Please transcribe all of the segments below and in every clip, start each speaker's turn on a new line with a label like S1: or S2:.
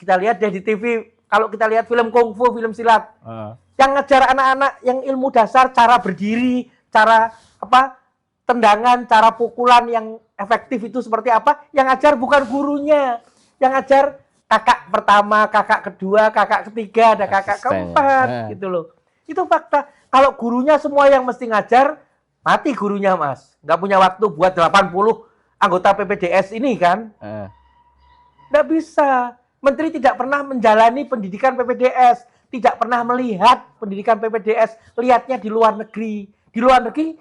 S1: Kita lihat deh di TV, kalau kita lihat film kungfu, film silat, yang ngajar anak-anak yang ilmu dasar, cara berdiri, cara apa tendangan, cara pukulan yang efektif itu seperti apa, yang ngajar bukan gurunya, yang ngajar kakak pertama, kakak kedua, kakak ketiga, ada kakak keempat, gitu loh. Itu fakta. Kalau gurunya semua yang mesti ngajar, mati gurunya, Mas. Nggak punya waktu buat 80 anggota PPDS ini kan. Nggak bisa. Menteri tidak pernah menjalani pendidikan PPDS, tidak pernah melihat pendidikan PPDS, lihatnya di luar negeri. Di luar negeri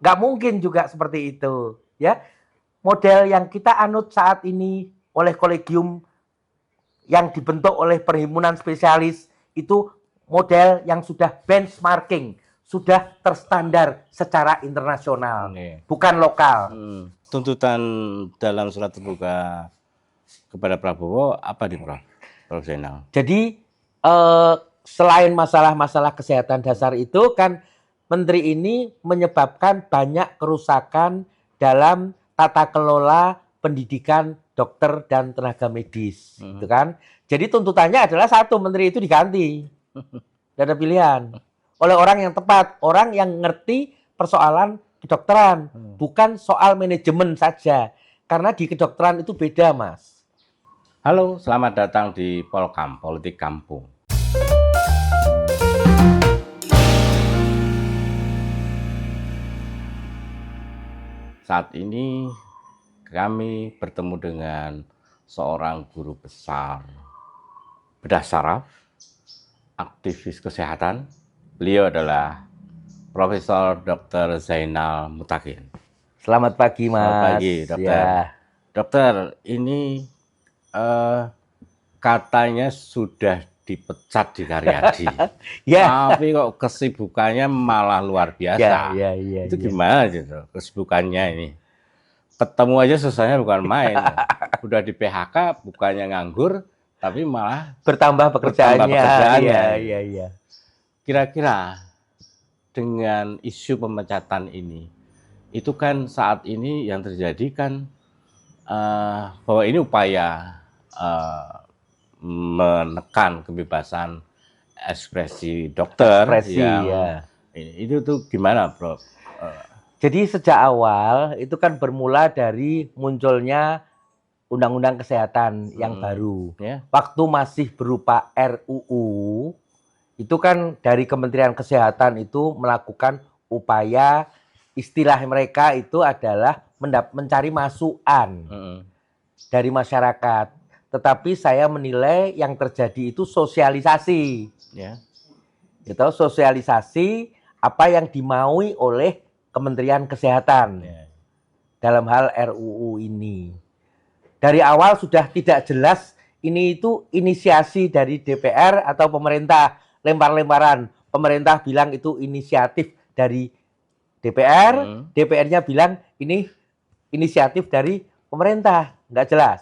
S1: nggak mungkin juga seperti itu, ya. Model yang kita anut saat ini oleh kolegium yang dibentuk oleh perhimpunan spesialis itu model yang sudah benchmarking, sudah terstandar secara internasional, bukan lokal.
S2: Tuntutan dalam surat terbuka kepada Prabowo apa di Prof Zainal?
S1: Jadi selain masalah-masalah kesehatan dasar itu kan menteri ini menyebabkan banyak kerusakan dalam tata kelola pendidikan dokter dan tenaga medis, gitu kan? Jadi tuntutannya adalah satu, menteri itu diganti, tidak ada pilihan oleh orang yang tepat, orang yang ngerti persoalan kedokteran, bukan soal manajemen saja, karena di kedokteran itu beda, Mas.
S2: Halo, selamat datang di Polkam, Politik Kampung. Saat ini kami bertemu dengan seorang guru besar bedah saraf, aktivis kesehatan. Beliau adalah Profesor Dr. Zainal Mutakin.
S1: Selamat pagi, Mas.
S2: Selamat pagi, Dokter. Ya. Dokter, ini katanya sudah dipecat di Karyadi. Tapi kok kesibukannya malah luar biasa. Itu gimana gitu kesibukannya ini? Ketemu aja susahnya bukan main. Udah di PHK, bukannya nganggur, tapi malah
S1: bertambah pekerjaannya.
S2: Iya. Kira-kira dengan isu pemecatan ini, itu kan saat ini yang terjadi kan bahwa ini upaya menekan kebebasan ekspresi dokter. Itu tuh gimana, Prof?
S1: Jadi sejak awal itu kan bermula dari munculnya Undang-Undang Kesehatan yang baru. Waktu masih berupa RUU, itu kan dari Kementerian Kesehatan itu melakukan upaya, istilah mereka itu adalah mencari masukan dari masyarakat. Tetapi saya menilai yang terjadi itu sosialisasi. Itu sosialisasi apa yang dimaui oleh Kementerian Kesehatan dalam hal RUU ini. Dari awal sudah tidak jelas ini itu inisiasi dari DPR atau pemerintah, lempar-lemparan. Pemerintah bilang itu inisiatif dari DPR, DPR-nya bilang ini inisiatif dari pemerintah, nggak jelas.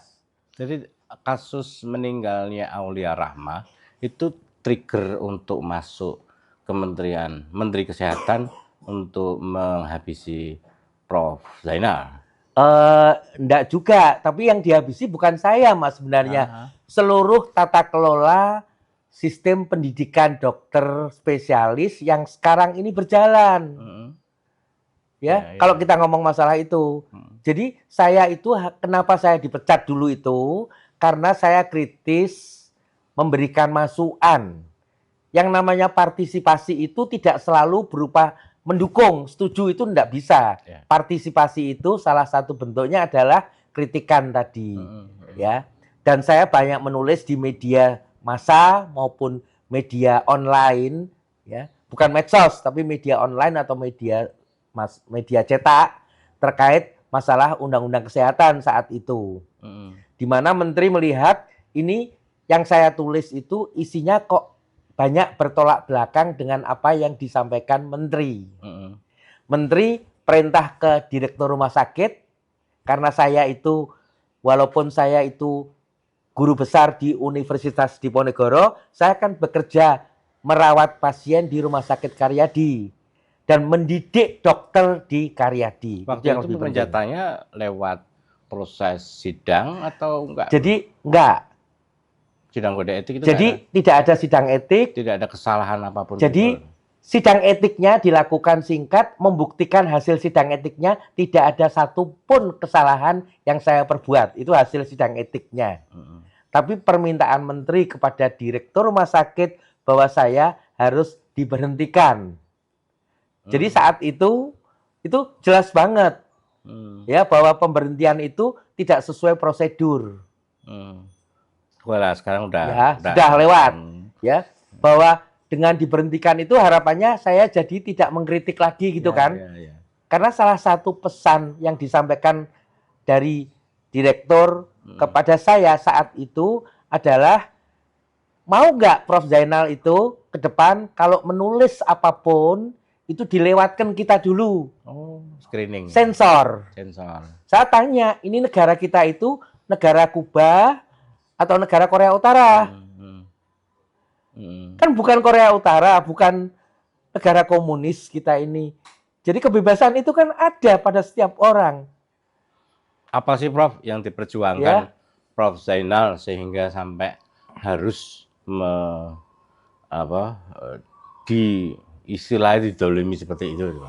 S2: Jadi kasus meninggalnya Aulia Rahma itu trigger untuk masuk Kementerian Menteri Kesehatan untuk menghabisi Prof Zainal.
S1: Enggak juga, tapi yang dihabisi bukan saya, Mas, sebenarnya. Seluruh tata kelola sistem pendidikan dokter spesialis yang sekarang ini berjalan. Kalau kita ngomong masalah itu. Jadi saya itu, kenapa saya dipecat dulu itu, karena saya kritis memberikan masukan. Yang namanya partisipasi itu tidak selalu berupa mendukung, setuju itu enggak bisa. Partisipasi itu salah satu bentuknya adalah kritikan tadi. Dan saya banyak menulis di media massa maupun media online, bukan medsos tapi media online atau media cetak terkait masalah Undang-Undang Kesehatan saat itu. Di mana menteri melihat ini yang saya tulis itu isinya kok banyak bertolak belakang dengan apa yang disampaikan menteri. Menteri perintah ke direktur rumah sakit, karena saya itu, walaupun saya itu guru besar di Universitas Diponegoro, saya kan bekerja merawat pasien di Rumah Sakit Karyadi dan mendidik dokter di Karyadi.
S2: Waktu itu penjatannya lewat proses sidang atau enggak?
S1: Jadi enggak.
S2: Sidang kode etik itu
S1: jadi tidak ada sidang etik,
S2: tidak ada kesalahan apapun.
S1: Jadi sidang etiknya dilakukan singkat, membuktikan hasil sidang etiknya tidak ada satupun kesalahan yang saya perbuat. Itu hasil sidang etiknya. Tapi permintaan menteri kepada direktur rumah sakit bahwa saya harus diberhentikan. Jadi saat itu jelas banget ya bahwa pemberhentian itu tidak sesuai prosedur.
S2: Wah, sekarang
S1: sudah lewat ya, bahwa dengan diberhentikan itu harapannya saya jadi tidak mengkritik lagi gitu kan. Karena salah satu pesan yang disampaikan dari direktur kepada saya saat itu adalah, mau nggak Prof. Zainal itu ke depan kalau menulis apapun itu dilewatkan kita dulu.
S2: Screening.
S1: Sensor. Saya tanya, ini negara kita itu negara Kuba atau negara Korea Utara? Kan bukan Korea Utara, bukan negara komunis kita ini. Jadi kebebasan itu kan ada pada setiap orang.
S2: Apa sih Prof yang diperjuangkan Prof Zainal sehingga sampai harus istilahnya didolimi seperti itu?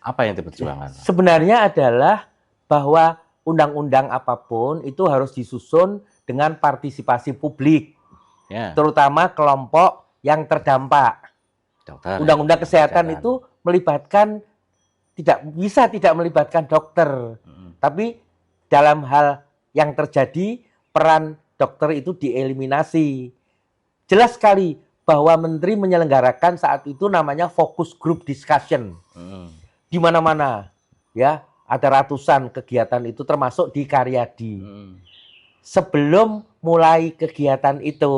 S2: Apa yang diperjuangkan?
S1: Sebenarnya adalah bahwa undang-undang apapun itu harus disusun dengan partisipasi publik, terutama kelompok yang terdampak. Undang-undang kesehatan itu melibatkan tidak melibatkan dokter, tapi dalam hal yang terjadi peran dokter itu dieliminasi. Jelas sekali bahwa menteri menyelenggarakan saat itu namanya focus group discussion di mana-mana, ya ada ratusan kegiatan itu termasuk di Karyadi. Sebelum mulai kegiatan itu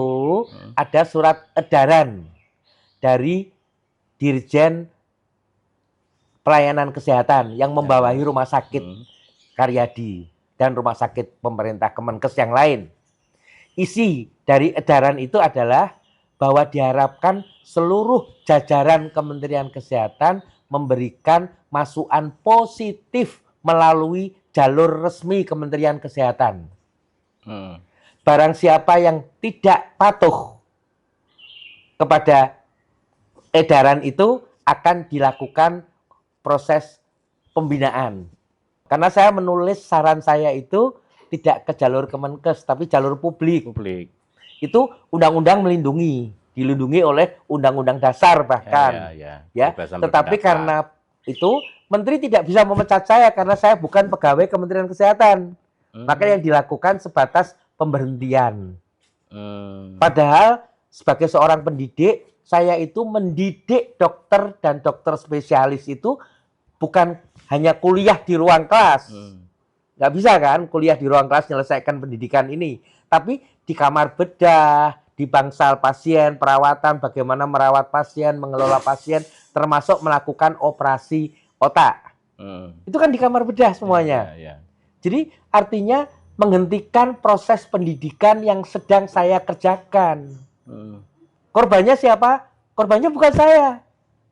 S1: ada surat edaran dari Dirjen Pelayanan Kesehatan yang membawahi rumah sakit Karyadi dan rumah sakit pemerintah Kemenkes yang lain. Isi dari edaran itu adalah bahwa diharapkan seluruh jajaran Kementerian Kesehatan memberikan masukan positif melalui jalur resmi Kementerian Kesehatan. Barang siapa yang tidak patuh kepada edaran itu akan dilakukan proses pembinaan. Karena saya menulis saran saya itu tidak ke jalur Kemenkes, tapi jalur publik. Itu undang-undang dilindungi oleh undang-undang dasar bahkan. Tetapi karena itu menteri tidak bisa memecat saya karena saya bukan pegawai Kementerian Kesehatan. Maka yang dilakukan sebatas pemberhentian. Padahal sebagai seorang pendidik, saya itu mendidik dokter dan dokter spesialis itu bukan hanya kuliah di ruang kelas. Nggak bisa kan kuliah di ruang kelas menyelesaikan pendidikan ini. Tapi di kamar bedah, di bangsal pasien, perawatan, bagaimana merawat pasien, mengelola pasien, termasuk melakukan operasi otak. Itu kan di kamar bedah semuanya. Jadi artinya menghentikan proses pendidikan yang sedang saya kerjakan. Korbannya siapa? Korbannya bukan saya,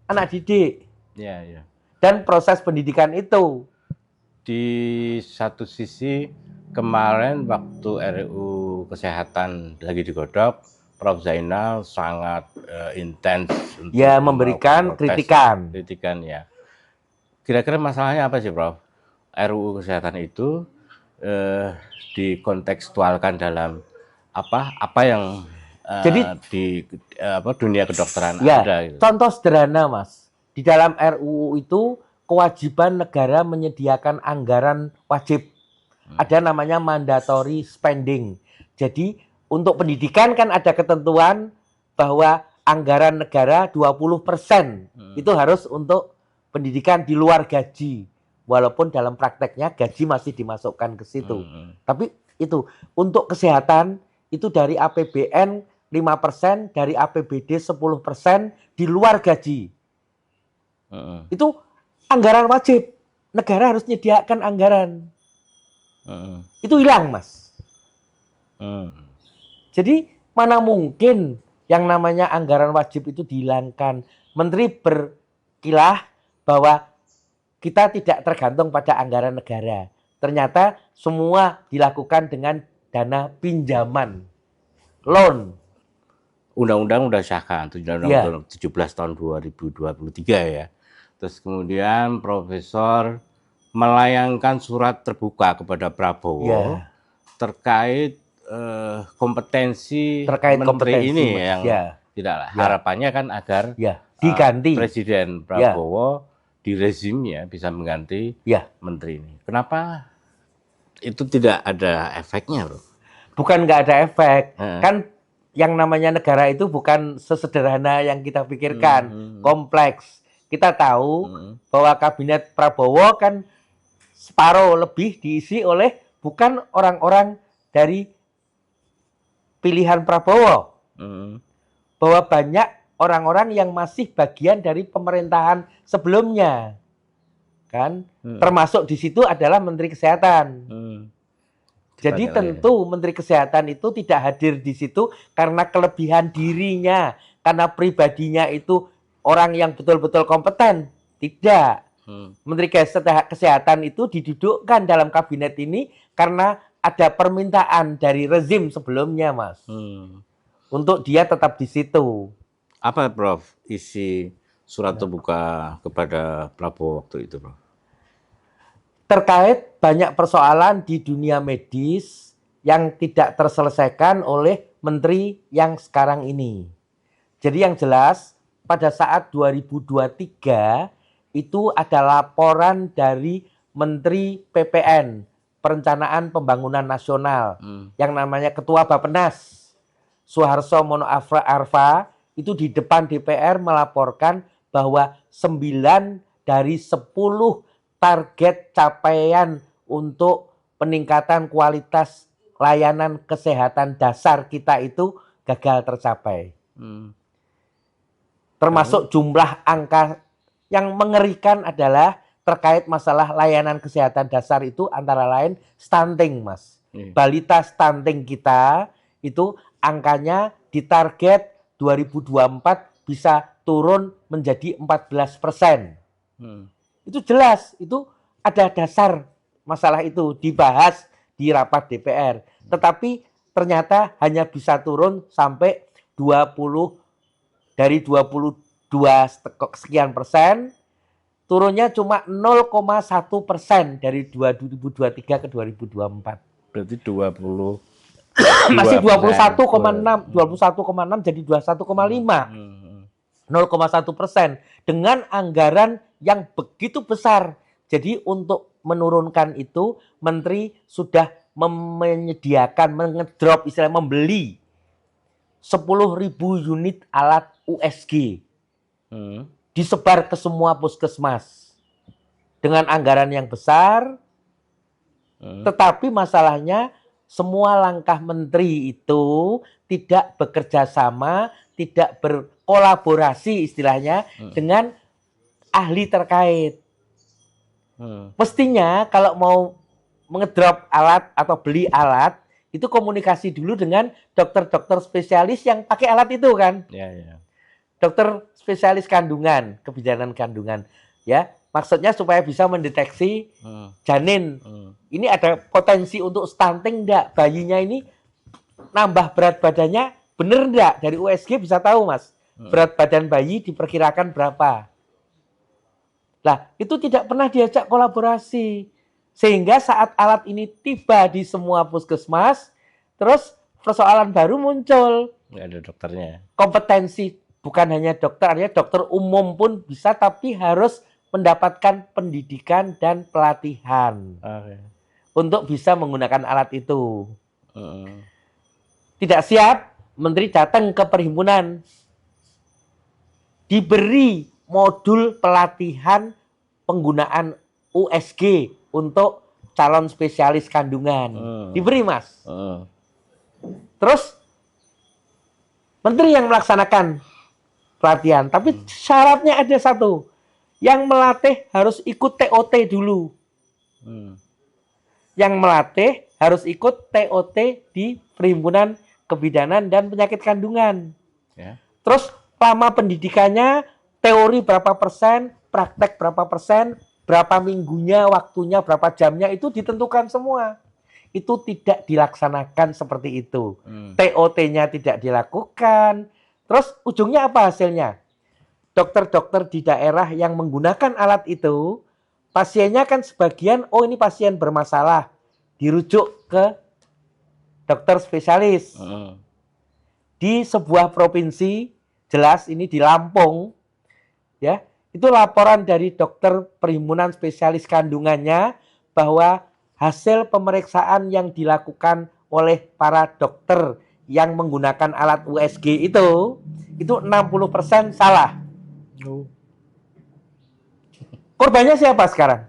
S1: anak didik. Dan proses pendidikan itu.
S2: Di satu sisi kemarin waktu RUU Kesehatan lagi digodok, Prof Zainal sangat intens untuk
S1: memberikan kritikan
S2: ya. Kira-kira masalahnya apa sih Prof? RUU Kesehatan itu dikontekstualkan dalam apa yang di dunia kedokteran ada gitu.
S1: Contoh sederhana Mas, di dalam RUU itu kewajiban negara menyediakan anggaran wajib. Ada namanya mandatory spending. Jadi untuk pendidikan kan ada ketentuan bahwa anggaran negara 20% itu harus untuk pendidikan di luar gaji. Walaupun dalam prakteknya gaji masih dimasukkan ke situ. Tapi itu untuk kesehatan itu dari APBN 5%, dari APBD 10% di luar gaji. Itu anggaran wajib. Negara harus menyediakan anggaran. Itu hilang, Mas. Jadi mana mungkin yang namanya anggaran wajib itu dihilangkan. Menteri berkilah bahwa kita tidak tergantung pada anggaran negara. Ternyata semua dilakukan dengan dana pinjaman. Loan.
S2: Undang-undang udah sahkan, Undang-Undang 17 tahun 2023 ya. Terus kemudian Profesor melayangkan surat terbuka kepada Prabowo terkait kompetensi menteri ini yang tidak harapannya kan agar
S1: diganti
S2: Presiden Prabowo di rezimnya bisa mengganti menteri ini. Kenapa itu tidak ada efeknya, bro?
S1: Bukan nggak ada efek, kan yang namanya negara itu bukan sesederhana yang kita pikirkan, kompleks. Kita tahu bahwa kabinet Prabowo kan separuh lebih diisi oleh bukan orang-orang dari pilihan Prabowo, bahwa banyak orang-orang yang masih bagian dari pemerintahan sebelumnya, kan? Termasuk di situ adalah Menteri Kesehatan. Jadi tentu Menteri Kesehatan itu tidak hadir di situ karena kelebihan dirinya, karena pribadinya itu orang yang betul-betul kompeten. Tidak. Menteri Kesehatan itu didudukkan dalam kabinet ini karena ada permintaan dari rezim sebelumnya, Mas. Untuk dia tetap di situ.
S2: Apa, Prof, isi surat terbuka kepada Prabowo waktu itu, Prof?
S1: Terkait banyak persoalan di dunia medis yang tidak terselesaikan oleh menteri yang sekarang ini. Jadi yang jelas pada saat 2023 itu ada laporan dari Menteri PPN, Perencanaan Pembangunan Nasional, yang namanya Ketua Bappenas, Suharto Mono Arfa, itu di depan DPR melaporkan bahwa 9 dari 10 target capaian untuk peningkatan kualitas layanan kesehatan dasar kita itu gagal tercapai. Termasuk jumlah angka yang mengerikan adalah terkait masalah layanan kesehatan dasar itu antara lain stunting, Mas. Balita stunting kita itu angkanya ditarget 2024 bisa turun menjadi 14%. Itu jelas, itu ada dasar masalah itu dibahas di rapat DPR. Tetapi ternyata hanya bisa turun sampai 20 dari 22 sekian persen, turunnya cuma 0,1% dari 2023 ke 2024.
S2: Berarti 20
S1: masih 21,6 jadi 21,5. 0,1% dengan anggaran yang begitu besar. Jadi untuk menurunkan itu, Menteri sudah menyediakan, mengedrop, istilahnya membeli 10.000 unit alat USG. Disebar ke semua puskesmas. Dengan anggaran yang besar, tetapi masalahnya semua langkah menteri itu tidak bekerja sama, tidak berkolaborasi istilahnya dengan ahli terkait. Mestinya kalau mau mengedrop alat atau beli alat, itu komunikasi dulu dengan dokter-dokter spesialis yang pakai alat itu kan. Dokter spesialis kandungan, kebidanan kandungan. Ya, maksudnya supaya bisa mendeteksi janin. Ini ada potensi untuk stunting enggak? Bayinya ini nambah berat badannya bener enggak? Dari USG bisa tahu, Mas. Berat badan bayi diperkirakan berapa. Nah, itu tidak pernah diajak kolaborasi. Sehingga saat alat ini tiba di semua puskesmas, terus persoalan baru muncul.
S2: Nggak ada dokternya.
S1: Kompetensi, bukan hanya dokter, artinya dokter umum pun bisa, tapi harus mendapatkan pendidikan dan pelatihan untuk bisa menggunakan alat itu. Tidak siap, Menteri datang ke perhimpunan, diberi modul pelatihan penggunaan USG untuk calon spesialis kandungan. Diberi, Mas. Terus Menteri yang melaksanakan pelatihan, tapi syaratnya ada satu. Yang melatih harus ikut TOT dulu. Yang melatih harus ikut TOT di Perhimpunan Kebidanan dan Penyakit Kandungan. Terus lama pendidikannya, teori berapa persen, praktek berapa persen, berapa minggunya, waktunya, berapa jamnya, itu ditentukan semua. itu tidak dilaksanakan seperti itu. TOT-nya tidak dilakukan. Terus ujungnya apa hasilnya? Dokter-dokter di daerah yang menggunakan alat itu, pasiennya kan sebagian, oh ini pasien bermasalah, dirujuk ke dokter spesialis. Di sebuah provinsi, jelas ini di Lampung, ya, itu laporan dari dokter perhimpunan spesialis kandungannya bahwa hasil pemeriksaan yang dilakukan oleh para dokter yang menggunakan alat USG itu 60% salah. Korbannya siapa sekarang?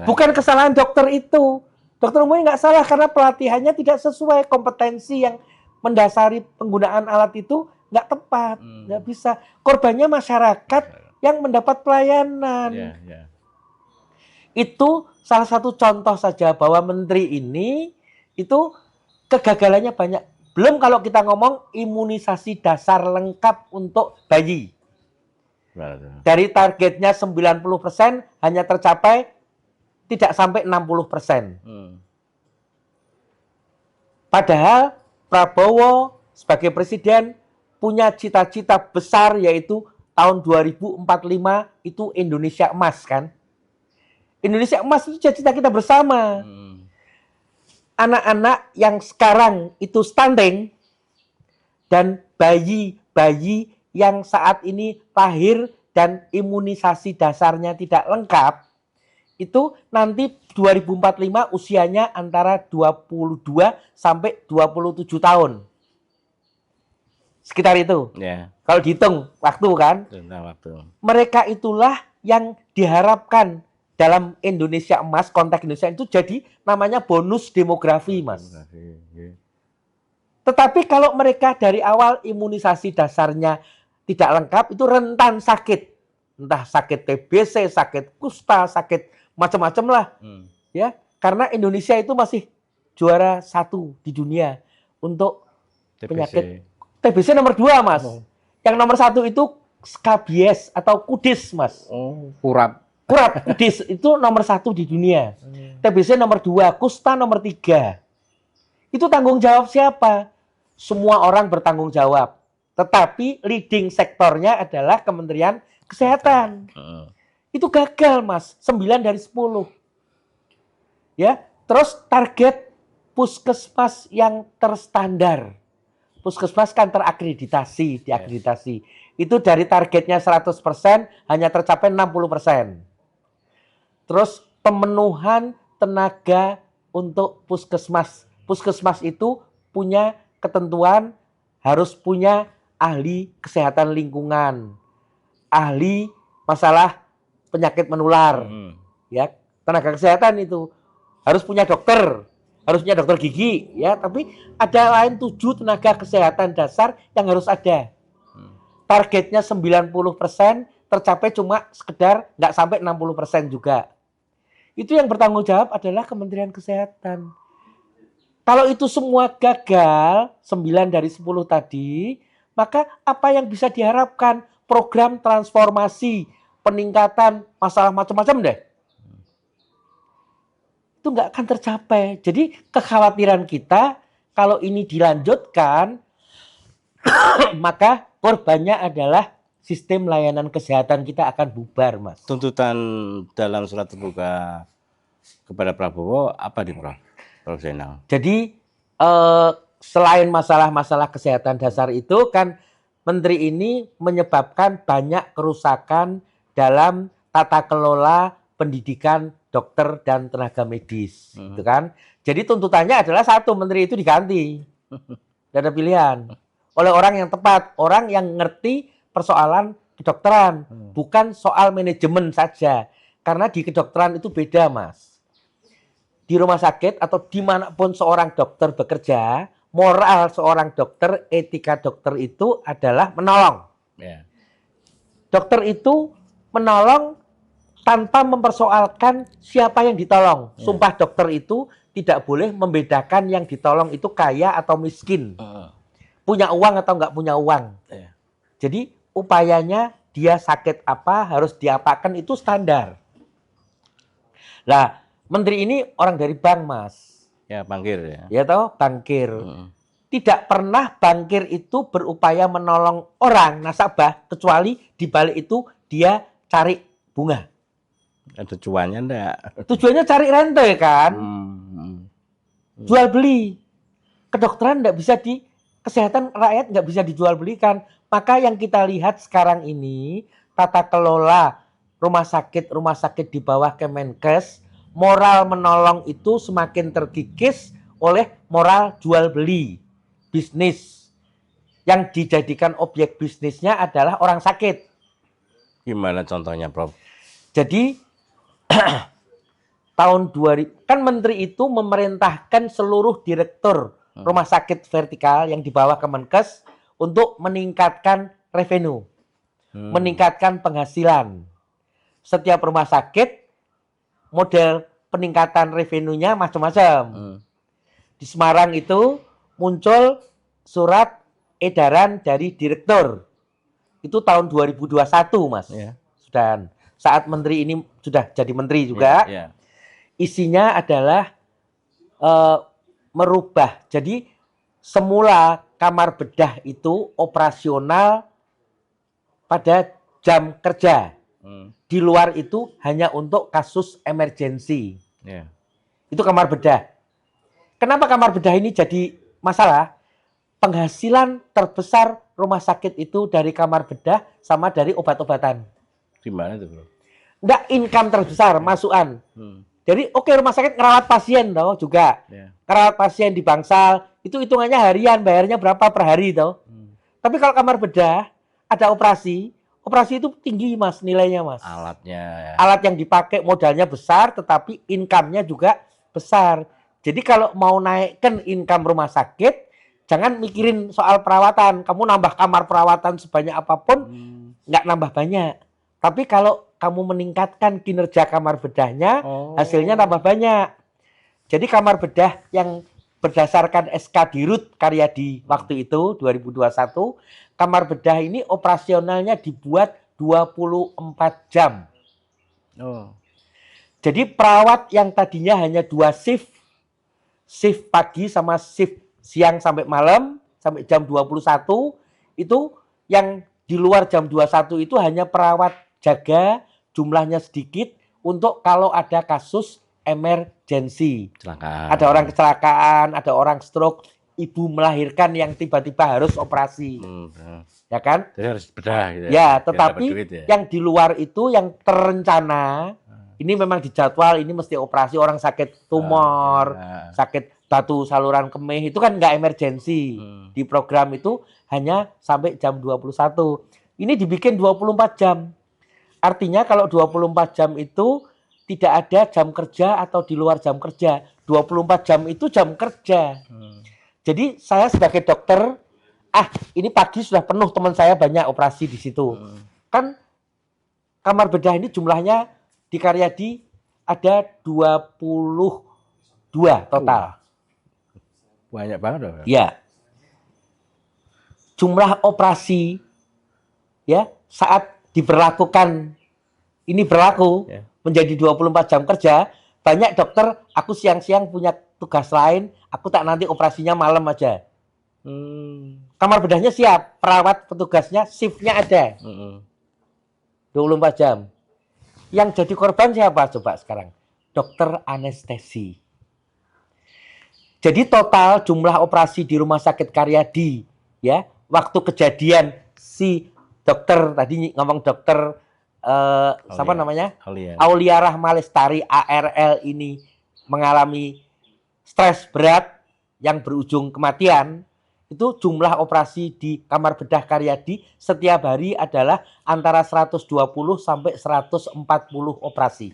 S1: Bukan kesalahan dokter itu. Dokter umumnya nggak salah karena pelatihannya tidak sesuai, kompetensi yang mendasari penggunaan alat itu nggak tepat, nggak bisa. Korbannya masyarakat yang mendapat pelayanan. Itu salah satu contoh saja bahwa menteri ini itu kegagalannya banyak. Belum kalau kita ngomong imunisasi dasar lengkap untuk bayi. Dari targetnya 90% hanya tercapai tidak sampai 60%. Padahal Prabowo sebagai presiden punya cita-cita besar yaitu tahun 2045 itu Indonesia emas kan. Indonesia emas itu cita-cita kita bersama. Anak-anak yang sekarang itu stunting dan bayi-bayi yang saat ini lahir dan imunisasi dasarnya tidak lengkap, itu nanti 2045 usianya antara 22 sampai 27 tahun. Sekitar itu. Kalau dihitung waktu kan. Mereka itulah yang diharapkan dalam Indonesia emas, konteks Indonesia itu jadi namanya bonus demografi, Mas. Tetapi kalau mereka dari awal imunisasi dasarnya tidak lengkap, itu rentan sakit. Entah sakit TBC, sakit kusta, sakit macam-macam lah. Ya, karena Indonesia itu masih juara 1 di dunia untuk penyakit TBC nomor 2, Mas. Yang nomor 1 itu skabies atau kudis, Mas.
S2: Kurap,
S1: kudis itu nomor 1 di dunia. TBC nomor 2, kusta nomor 3. Itu tanggung jawab siapa? Semua orang bertanggung jawab. Tetapi leading sektornya adalah Kementerian Kesehatan. Itu gagal, Mas. 9 dari 10. Ya, terus target puskesmas yang terstandar. Puskesmas kan terakreditasi, diakreditasi. Itu dari targetnya 100% hanya tercapai 60%. Terus pemenuhan tenaga untuk puskesmas. Puskesmas itu punya ketentuan harus punya ahli kesehatan lingkungan, ahli masalah penyakit menular, ya, tenaga kesehatan itu harus punya dokter, harus punya dokter gigi, ya. Tapi ada lain 7 tenaga kesehatan dasar yang harus ada. Targetnya 90% tercapai cuma sekedar nggak sampai 60% juga. Itu yang bertanggung jawab adalah Kementerian Kesehatan. Kalau itu semua gagal, 9 dari 10 tadi, maka apa yang bisa diharapkan? Program transformasi, peningkatan masalah macam-macam deh. Itu nggak akan tercapai. Jadi kekhawatiran kita, kalau ini dilanjutkan, maka korbannya adalah sistem layanan kesehatan kita akan bubar, Mas.
S2: Tuntutan dalam surat terbuka kepada Prabowo apa nih, Prof. Zainal?
S1: Jadi selain masalah-masalah kesehatan dasar itu kan menteri ini menyebabkan banyak kerusakan dalam tata kelola pendidikan dokter dan tenaga medis, gitu kan? Jadi tuntutannya adalah satu, menteri itu diganti. Tidak ada pilihan. Oleh orang yang tepat, orang yang ngerti persoalan kedokteran, bukan soal manajemen saja. Karena di kedokteran itu beda, Mas. Di rumah sakit atau dimanapun seorang dokter bekerja, moral seorang dokter, etika dokter itu adalah menolong. Dokter itu menolong tanpa mempersoalkan siapa yang ditolong. Sumpah dokter itu tidak boleh membedakan yang ditolong itu kaya atau miskin. Punya uang atau nggak punya uang. Jadi upayanya dia sakit apa, harus diapakan itu standar. Nah, menteri ini orang dari bank, Mas.
S2: Ya, bankir ya.
S1: Ya toh, bankir. Tidak pernah bankir itu berupaya menolong orang nasabah kecuali di balik itu dia cari bunga.
S2: Ada tujuannya enggak?
S1: Tujuannya cari rente kan. Jual beli. Kedokteran enggak bisa kesehatan rakyat nggak bisa dijual belikan. Maka yang kita lihat sekarang ini tata kelola rumah sakit di bawah Kemenkes, moral menolong itu semakin terkikis oleh moral jual beli. Bisnis yang dijadikan objek bisnisnya adalah orang sakit.
S2: Gimana contohnya, Prof?
S1: Jadi tahun 2000 kan menteri itu memerintahkan seluruh direktur rumah sakit vertikal yang di bawah Kemenkes untuk meningkatkan revenue, meningkatkan penghasilan. Setiap rumah sakit model peningkatan revenue-nya macam-macam. Di Semarang itu muncul surat edaran dari direktur. Itu tahun 2021, Mas. Yeah. Sudah saat menteri ini sudah jadi menteri juga. Yeah. Isinya adalah merubah. Jadi semula kamar bedah itu operasional pada jam kerja. Di luar itu hanya untuk kasus emergensi. Yeah. Itu kamar bedah. Kenapa kamar bedah ini jadi masalah? Penghasilan terbesar rumah sakit itu dari kamar bedah sama dari obat-obatan.
S2: Gimana itu, Bro?
S1: Enggak, income terbesar, masukan. Jadi rumah sakit ngerawat pasien toh juga. Yeah. Ngerawat pasien di Bangsal, itu hitungannya harian, bayarnya berapa per hari toh. Tapi kalau kamar bedah ada operasi itu tinggi, Mas, nilainya, Mas.
S2: Alatnya. Ya.
S1: Alat yang dipakai modalnya besar, tetapi income-nya juga besar. Jadi kalau mau naikkan income rumah sakit, jangan mikirin soal perawatan. Kamu nambah kamar perawatan sebanyak apapun, nggak nambah banyak. Tapi kalau kamu meningkatkan kinerja kamar bedahnya, hasilnya nambah banyak. Jadi kamar bedah yang berdasarkan SK Dirut Karyadi waktu itu, 2021, kamar bedah ini operasionalnya dibuat 24 jam. Jadi perawat yang tadinya hanya 2 shift pagi sama shift siang sampai malam, sampai jam 21, itu yang di luar jam 21 itu hanya perawat jaga, jumlahnya sedikit, untuk kalau ada kasus emergensi. Ada orang kecelakaan, ada orang stroke, ibu melahirkan yang tiba-tiba harus operasi. Ya kan?
S2: Jadi harus bedah gitu
S1: ya. Tetapi yang di luar itu yang terencana, ini memang dijadwal, ini mesti operasi orang sakit tumor, sakit batu saluran kemih, itu kan nggak emergensi. Di program itu hanya sampai jam 21. Ini dibikin 24 jam. Artinya kalau 24 jam itu tidak ada jam kerja atau di luar jam kerja. 24 jam itu jam kerja. Jadi saya sebagai dokter, ini pagi sudah penuh, teman saya banyak operasi di situ. Kan kamar bedah ini jumlahnya di Karyadi ada 22 total.
S2: Banyak banget dong.
S1: Ya. Jumlah operasi ya saat diberlakukan ini berlaku menjadi 24 jam kerja, banyak dokter, aku siang-siang punya tugas lain, aku tak nanti operasinya malam aja. Kamar bedahnya siap, perawat petugasnya, shiftnya ada. 24 jam. Yang jadi korban siapa coba sekarang? Dokter anestesi. Jadi total jumlah operasi di Rumah Sakit Karyadi, ya, waktu kejadian si dokter, tadi ngomong dokter siapa namanya? Aulia Rahma Lestari, ARL ini mengalami stres berat yang berujung kematian. Itu jumlah operasi di kamar bedah Karyadi setiap hari adalah antara 120 sampai 140 operasi.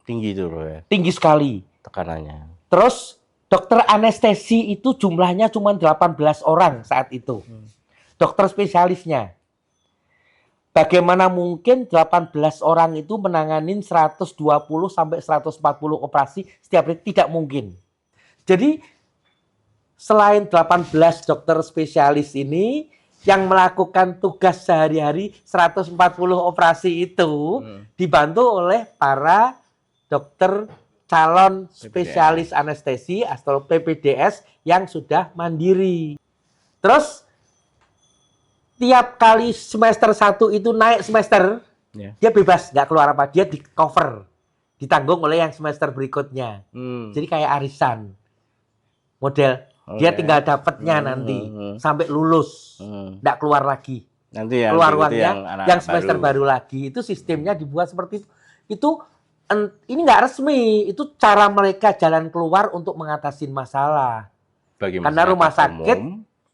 S2: Tinggi itu, Bro, ya.
S1: Tinggi sekali
S2: tekanannya.
S1: Terus dokter anestesi itu jumlahnya cuma 18 orang saat itu. Dokter spesialisnya. Bagaimana mungkin 18 orang itu menanganin 120 sampai 140 operasi setiap hari? Tidak mungkin. Jadi selain 18 dokter spesialis ini yang melakukan tugas sehari-hari 140 operasi itu dibantu oleh para dokter calon spesialis anestesi atau PPDS yang sudah mandiri. Terus tiap kali semester 1 itu naik semester, dia bebas, nggak keluar apa, dia di cover, ditanggung oleh yang semester berikutnya. Jadi kayak arisan model, dia tinggal dapatnya nanti sampai lulus, nggak keluar lagi.
S2: Nanti yang
S1: keluar uangnya yang semester baru lagi. Itu sistemnya dibuat seperti itu. Ini nggak resmi, itu cara mereka jalan keluar untuk mengatasi masalah. Karena rumah sakit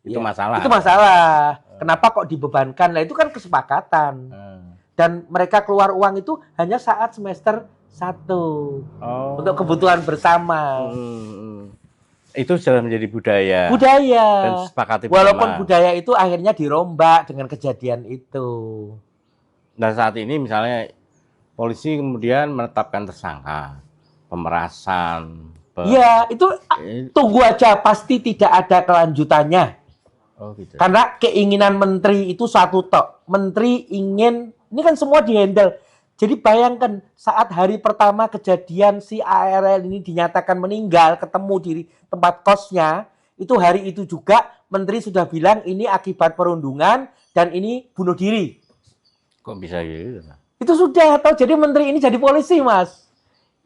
S2: itu masalah.
S1: Itu masalah. Kenapa kok dibebankan? Nah, itu kan kesepakatan. Dan mereka keluar uang itu hanya saat semester 1. Untuk kebutuhan bersama.
S2: Itu sudah menjadi budaya.
S1: Budaya.
S2: Dan sepakati
S1: walaupun budaya itu akhirnya dirombak dengan kejadian itu.
S2: Dan saat ini misalnya polisi kemudian menetapkan tersangka pemerasan.
S1: Iya, itu tunggu aja, pasti tidak ada kelanjutannya. Gitu. Karena keinginan menteri itu satu tok. Menteri ingin, ini kan semua dihandle. Jadi bayangkan saat hari pertama kejadian si ARL ini dinyatakan meninggal, ketemu di tempat kosnya, itu hari itu juga menteri sudah bilang ini akibat perundungan dan ini bunuh diri.
S2: Kok bisa gitu?
S1: Itu sudah tahu. Jadi menteri ini jadi polisi, Mas.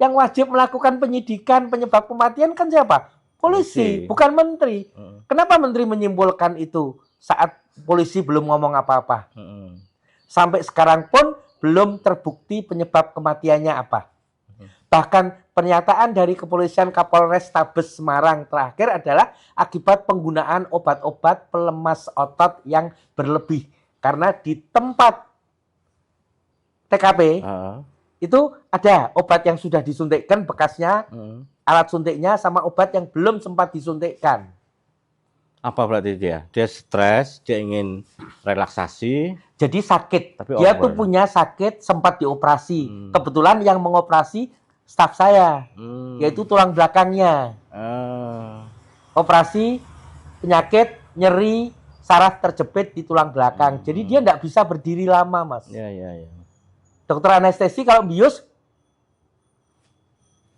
S1: Yang wajib melakukan penyidikan penyebab kematian kan siapa? Polisi, bukan menteri. Kenapa menteri menyimpulkan itu saat polisi belum ngomong apa-apa? Sampai sekarang pun belum terbukti penyebab kematiannya apa. Bahkan pernyataan dari kepolisian Kapolres Tabes Semarang terakhir adalah akibat penggunaan obat-obat pelemas otot yang berlebih. Karena di tempat TKP itu ada obat yang sudah disuntikkan bekasnya, alat suntiknya sama obat yang belum sempat disuntikkan.
S2: Apa berarti dia? Dia stres, dia ingin relaksasi.
S1: Jadi sakit. Tapi dia tuh punya sakit, sempat dioperasi. Kebetulan yang mengoperasi staf saya, yaitu tulang belakangnya. Operasi, penyakit, nyeri, saraf terjepit di tulang belakang. Jadi dia nggak bisa berdiri lama, Mas. Dokter anestesi kalau bius,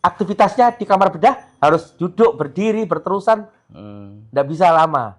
S1: aktivitasnya di kamar bedah harus duduk, berdiri, berterusan, nggak bisa lama,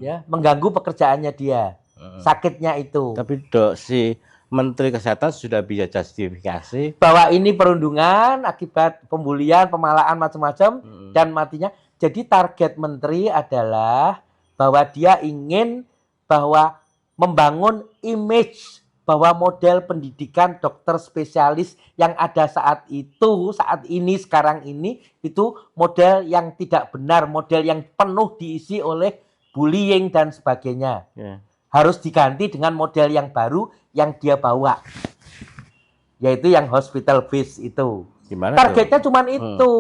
S1: ya, mengganggu pekerjaannya dia, sakitnya itu.
S2: Tapi dok, si Menteri Kesehatan sudah bisa justifikasi
S1: bahwa ini perundungan akibat pembulian, pemalaan macam-macam dan matinya. Jadi target Menteri adalah bahwa dia ingin bahwa membangun image bahwa model pendidikan dokter spesialis yang ada saat ini, sekarang ini, itu model yang tidak benar, model yang penuh diisi oleh bullying dan sebagainya. Harus diganti dengan model yang baru yang dia bawa, yaitu yang hospital base itu.
S2: Gimana
S1: targetnya cuma itu,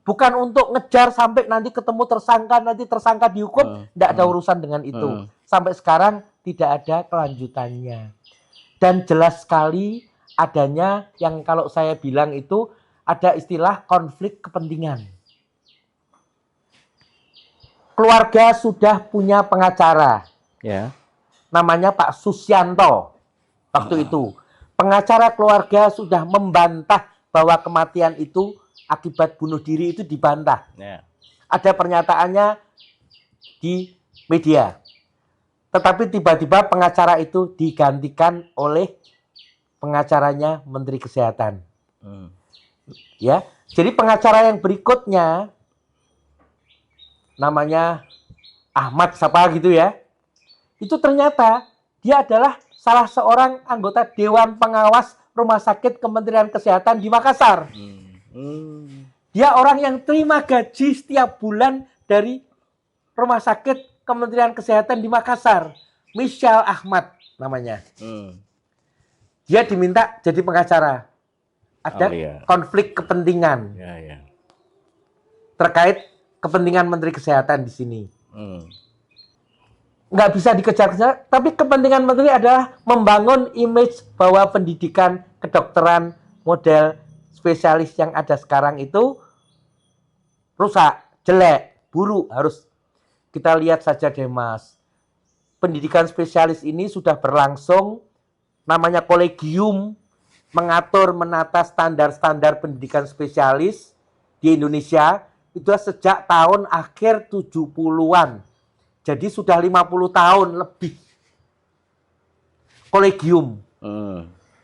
S1: bukan untuk ngejar sampai nanti ketemu tersangka, nanti tersangka dihukum, tidak ada urusan dengan itu. Sampai sekarang tidak ada kelanjutannya. Dan jelas sekali adanya yang kalau saya bilang itu ada istilah konflik kepentingan. Keluarga sudah punya pengacara, namanya Pak Susyanto waktu itu. Pengacara keluarga sudah membantah bahwa kematian itu akibat bunuh diri, itu dibantah. Ada pernyataannya di media. Tetapi tiba-tiba pengacara itu digantikan oleh pengacaranya Menteri Kesehatan. Ya, jadi pengacara yang berikutnya namanya Ahmad siapa gitu ya. Itu ternyata dia adalah salah seorang anggota Dewan Pengawas Rumah Sakit Kementerian Kesehatan di Makassar. Dia orang yang terima gaji setiap bulan dari Rumah Sakit Kementerian Kesehatan di Makassar. Michelle Ahmad namanya. Dia diminta jadi pengacara. Ada konflik kepentingan. Terkait kepentingan Menteri Kesehatan di sini. Nggak bisa dikejar-kejar, tapi kepentingan Menteri adalah membangun image bahwa pendidikan kedokteran model spesialis yang ada sekarang itu rusak, jelek, buruk, harus. Kita lihat saja deh, Mas. Pendidikan spesialis ini sudah berlangsung, namanya kolegium, mengatur, menata standar-standar pendidikan spesialis di Indonesia itu sejak tahun akhir 70-an. Jadi sudah 50 tahun lebih. Kolegium.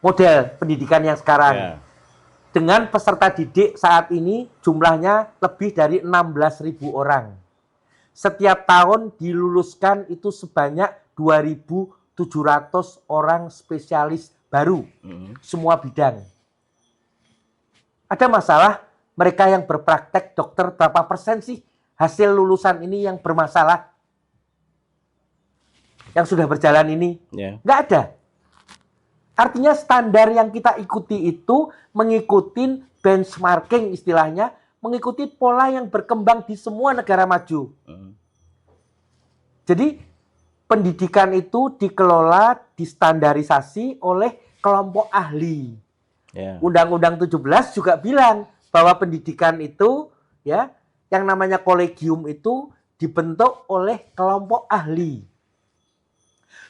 S1: Model pendidikan yang sekarang. Dengan peserta didik saat ini jumlahnya lebih dari 16.000 orang. Setiap tahun diluluskan itu sebanyak 2.700 orang spesialis baru. Semua bidang. Ada masalah mereka yang berpraktek dokter berapa persen sih hasil lulusan ini yang bermasalah? Yang sudah berjalan ini? Nggak ada. Artinya standar yang kita ikuti itu mengikuti benchmarking istilahnya, mengikuti pola yang berkembang di semua negara maju. Jadi pendidikan itu dikelola, distandarisasi oleh kelompok ahli. Undang-Undang 17 juga bilang bahwa pendidikan itu ya yang namanya kolegium itu dibentuk oleh kelompok ahli.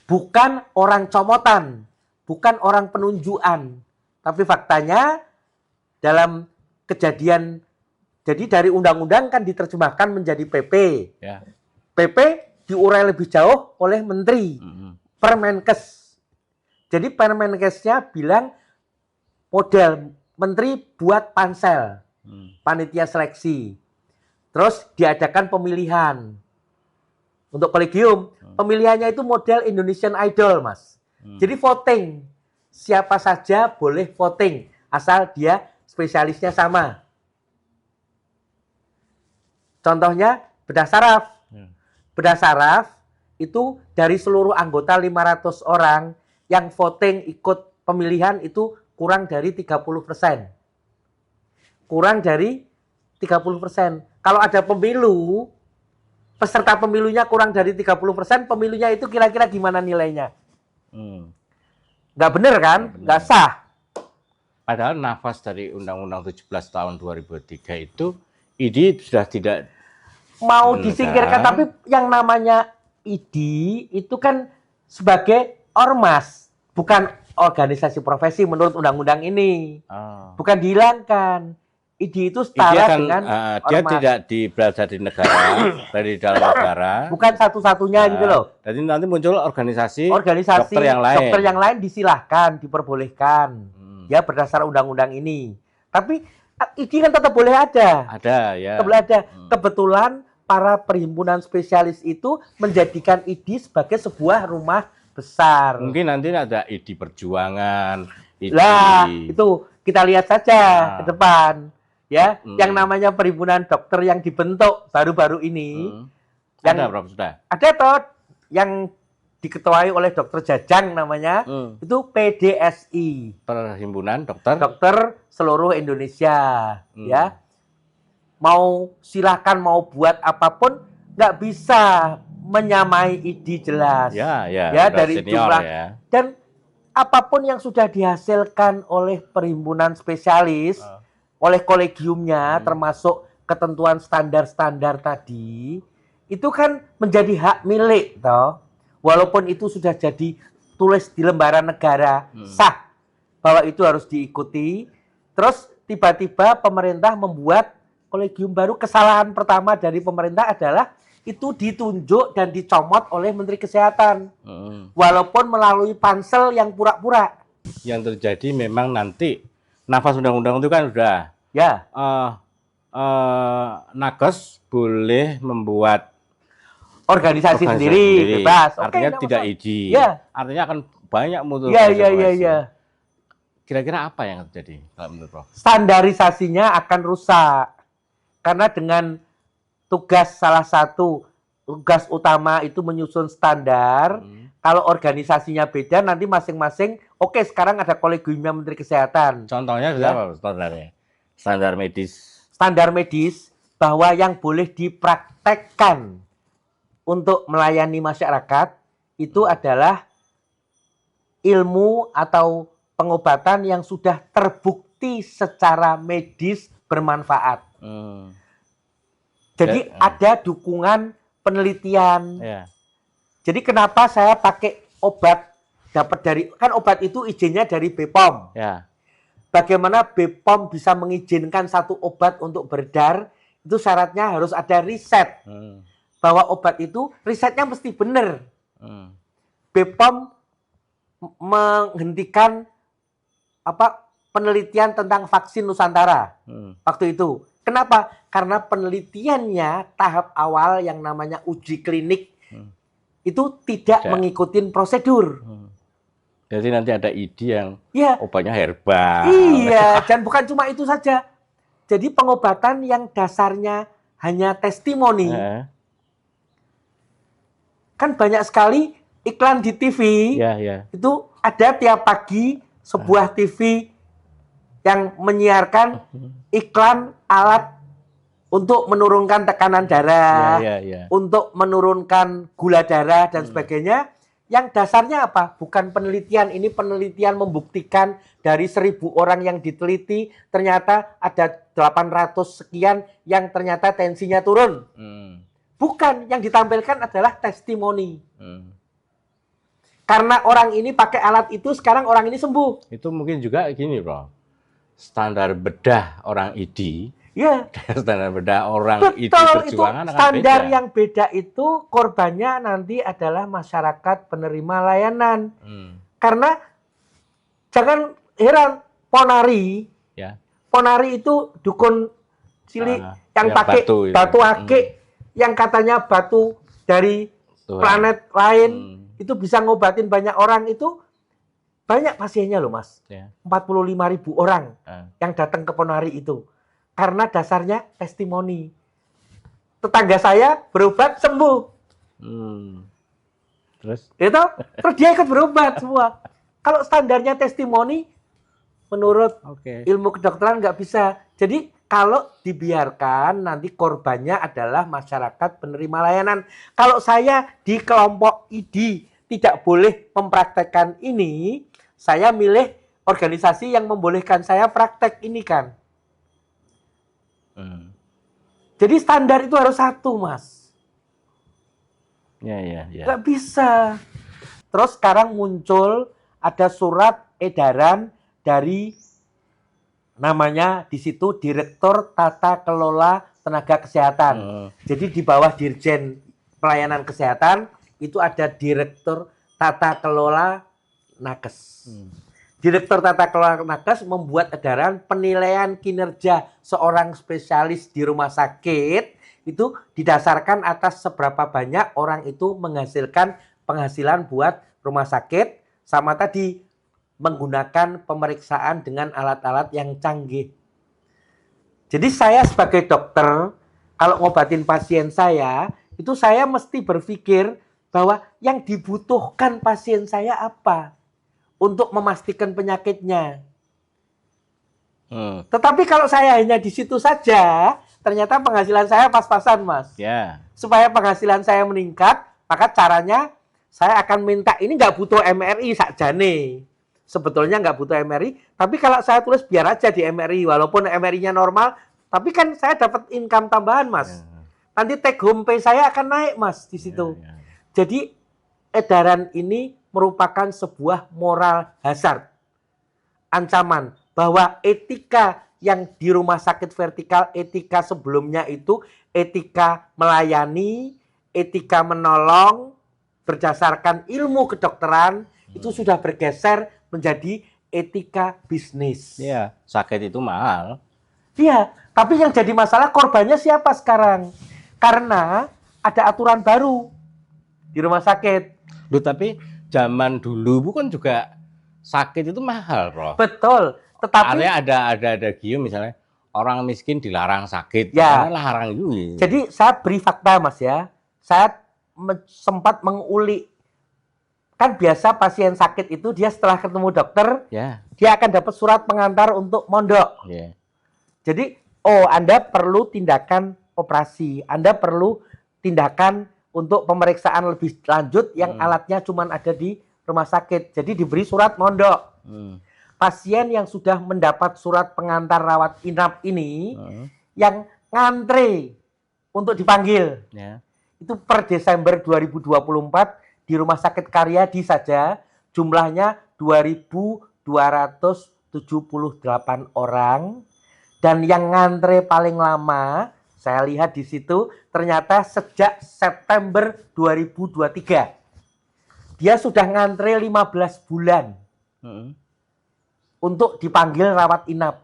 S1: Bukan orang comotan, bukan orang penunjukan. Tapi faktanya dalam kejadian, jadi dari undang-undang kan diterjemahkan menjadi PP. PP diurai lebih jauh oleh Menteri, Permenkes. Jadi Permenkesnya bilang model Menteri buat pansel, panitia seleksi. Terus diadakan pemilihan. Untuk kolegium, pemilihannya itu model Indonesian Idol, Mas. Jadi voting. Siapa saja boleh voting, asal dia spesialisnya sama. Contohnya bedah saraf. Bedah saraf itu dari seluruh anggota 500 orang yang voting ikut pemilihan itu kurang dari 30%. Kurang dari 30%. Kalau ada pemilu, peserta pemilunya kurang dari 30%, pemilunya itu kira-kira gimana nilainya? Nggak bener kan? Nggak sah.
S2: Padahal nafas dari Undang-Undang 17 tahun 2003 itu ID sudah tidak
S1: mau disingkirkan, tapi yang namanya ID itu kan sebagai ormas, bukan organisasi profesi menurut undang-undang ini. Bukan dihilangkan. ID itu setara dengan
S2: dia tidak berada di negara, dari dalam negara.
S1: Bukan satu-satunya gitu loh.
S2: Jadi nanti muncul organisasi
S1: dokter yang lain disilahkan, diperbolehkan. Ya berdasar undang-undang ini. Tapi ID kan tetap boleh ada.
S2: Ada ya.
S1: Boleh ada. Kebetulan para perhimpunan spesialis itu menjadikan ID sebagai sebuah rumah besar.
S2: Mungkin nanti ada ID perjuangan.
S1: Lah, itu kita lihat saja ke depan. Ya, yang namanya perhimpunan dokter yang dibentuk baru-baru ini.
S2: Ada berapa sudah?
S1: Ada toh yang diketuai oleh Dokter Jajang namanya, itu PDSI.
S2: Perhimpunan Dokter
S1: seluruh Indonesia. Ya, mau silahkan mau buat apapun, nggak bisa menyamai ID jelas.
S2: Ya
S1: dari jumlah ya. Dan apapun yang sudah dihasilkan oleh perhimpunan spesialis, oleh kolegiumnya, termasuk ketentuan standar-standar tadi, itu kan menjadi hak milik, toh. Walaupun itu sudah jadi tulis di lembaran negara, sah bahwa itu harus diikuti. Terus tiba-tiba pemerintah membuat kolegium baru. Kesalahan pertama dari pemerintah adalah itu ditunjuk dan dicomot oleh Menteri Kesehatan. Walaupun melalui pansel yang pura-pura.
S2: Yang terjadi memang nanti nafas undang-undang itu kan udah Nakes boleh membuat
S1: organisasi sendiri, bebas.
S2: Artinya tidak izin. Artinya akan banyak mutu. Kira-kira apa yang terjadi kalau menurut Prof?
S1: Standarisasinya akan rusak. Karena dengan salah satu tugas utama itu menyusun standar. Kalau organisasinya beda, nanti masing-masing, sekarang ada kolegiumnya Menteri Kesehatan.
S2: Contohnya apa standarnya? Standar medis.
S1: Standar medis bahwa yang boleh dipraktekkan untuk melayani masyarakat itu adalah ilmu atau pengobatan yang sudah terbukti secara medis bermanfaat. Jadi ada dukungan penelitian. Jadi kenapa saya pakai obat dapat dari, kan obat itu izinnya dari BPOM. bagaimana BPOM bisa mengizinkan satu obat untuk beredar, itu syaratnya harus ada riset. Bahwa obat itu risetnya mesti benar. BPOM menghentikan penelitian tentang vaksin Nusantara waktu itu. Kenapa? Karena penelitiannya tahap awal yang namanya uji klinik itu tidak mengikuti prosedur.
S2: Jadi nanti ada ide yang obatnya herbal.
S1: Iya, dan bukan cuma itu saja. Jadi pengobatan yang dasarnya hanya testimoni. Kan banyak sekali iklan di TV. Itu ada tiap pagi sebuah TV yang menyiarkan iklan alat untuk menurunkan tekanan darah, untuk menurunkan gula darah dan sebagainya. Yang dasarnya apa? Bukan penelitian. Ini penelitian membuktikan dari 1000 orang yang diteliti, ternyata ada 800 sekian yang ternyata tensinya turun. Bukan, yang ditampilkan adalah testimoni. Karena orang ini pakai alat itu, sekarang orang ini sembuh.
S2: Itu mungkin juga gini, Bro. Standar bedah orang ID, standar bedah orang ID perjuangan
S1: itu standar beda. Yang beda itu korbannya nanti adalah masyarakat penerima layanan. Karena jangan heran, Ponari, Ponari itu dukun cilik yang pakai batu ake, yang katanya batu dari planet lain, itu bisa ngobatin banyak orang itu. Banyak pasiennya loh, Mas. 45.000 orang yang datang ke Ponari itu. Karena dasarnya testimoni. Tetangga saya berobat sembuh. Terus dia ikut berobat semua. Kalau standarnya testimoni, menurut ilmu kedokteran nggak bisa. Jadi kalau dibiarkan, nanti korbannya adalah masyarakat penerima layanan. Kalau saya di kelompok ID tidak boleh mempraktekkan ini, saya milih organisasi yang membolehkan saya praktek ini kan. Jadi standar itu harus satu, Mas. Nggak bisa. Terus sekarang muncul ada surat edaran dari namanya di situ Direktur Tata Kelola Tenaga Kesehatan. Jadi di bawah Dirjen Pelayanan Kesehatan itu ada Direktur Tata Kelola Nakes. Direktur Tata Kelola Nakes membuat edaran penilaian kinerja seorang spesialis di rumah sakit itu didasarkan atas seberapa banyak orang itu menghasilkan penghasilan buat rumah sakit, sama tadi menggunakan pemeriksaan dengan alat-alat yang canggih. Jadi saya sebagai dokter, kalau ngobatin pasien saya, itu saya mesti berpikir bahwa yang dibutuhkan pasien saya apa untuk memastikan penyakitnya. Tetapi kalau saya hanya di situ saja, ternyata penghasilan saya pas-pasan, Mas. Supaya penghasilan saya meningkat, maka caranya saya akan minta, ini nggak butuh MRI sakjane. Sebetulnya nggak butuh MRI, tapi kalau saya tulis biar aja di MRI, walaupun MRI-nya normal, tapi kan saya dapat income tambahan, Mas. Nanti take home pay saya akan naik, Mas, di situ. Jadi edaran ini merupakan sebuah moral hazard, ancaman bahwa etika yang di rumah sakit vertikal, etika sebelumnya itu etika melayani, etika menolong berdasarkan ilmu kedokteran, itu sudah bergeser menjadi etika bisnis.
S2: Sakit itu mahal.
S1: Tapi yang jadi masalah korbannya siapa sekarang? Karena ada aturan baru di rumah sakit.
S2: Tapi zaman dulu bukan juga sakit itu mahal, Bro.
S1: Betul. Tetapi
S2: ada Gio misalnya orang miskin dilarang sakit. Larang juga.
S1: Jadi saya beri fakta, Mas ya. Saya sempat mengulik. Kan biasa pasien sakit itu dia setelah ketemu dokter, dia akan dapat surat pengantar untuk mondok. Jadi, Anda perlu tindakan operasi, Anda perlu tindakan untuk pemeriksaan lebih lanjut yang alatnya cuma ada di rumah sakit. Jadi diberi surat mondok. Pasien yang sudah mendapat surat pengantar rawat inap ini, yang ngantre untuk dipanggil, itu per Desember 2024 di Rumah Sakit Karyadi saja jumlahnya 2.200 78 orang. Dan yang ngantre paling lama, saya lihat di situ, ternyata sejak September 2023. Dia sudah ngantre 15 bulan untuk dipanggil rawat inap.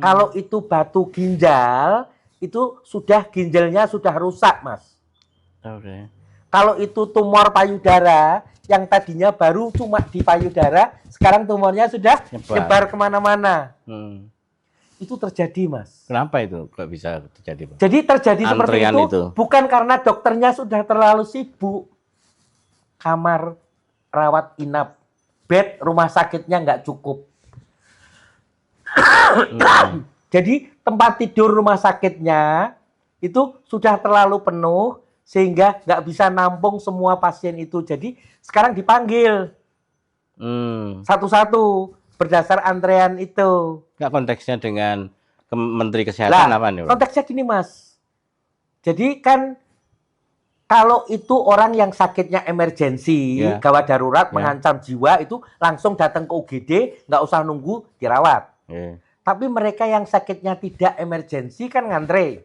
S1: Kalau itu batu ginjal, itu sudah ginjalnya sudah rusak, Mas. Kalau itu tumor payudara, yang tadinya baru cuma di payudara, sekarang tumornya sudah nyebar kemana-mana. Itu terjadi, Mas.
S2: Kenapa itu kok bisa terjadi, Pak?
S1: Jadi terjadi seperti itu bukan karena dokternya sudah terlalu sibuk. Kamar rawat inap, bed rumah sakitnya nggak cukup. Jadi tempat tidur rumah sakitnya itu sudah terlalu penuh sehingga nggak bisa nampung semua pasien itu. Jadi sekarang dipanggil satu-satu berdasar antrean itu.
S2: Nggak konteksnya dengan Menteri Kesehatan apa nih, Pak?
S1: Konteksnya gini, Mas. Jadi kan kalau itu orang yang sakitnya emergensi, gawat darurat, mengancam jiwa, itu langsung datang ke UGD, nggak usah nunggu dirawat. Tapi mereka yang sakitnya tidak emergensi kan ngantre.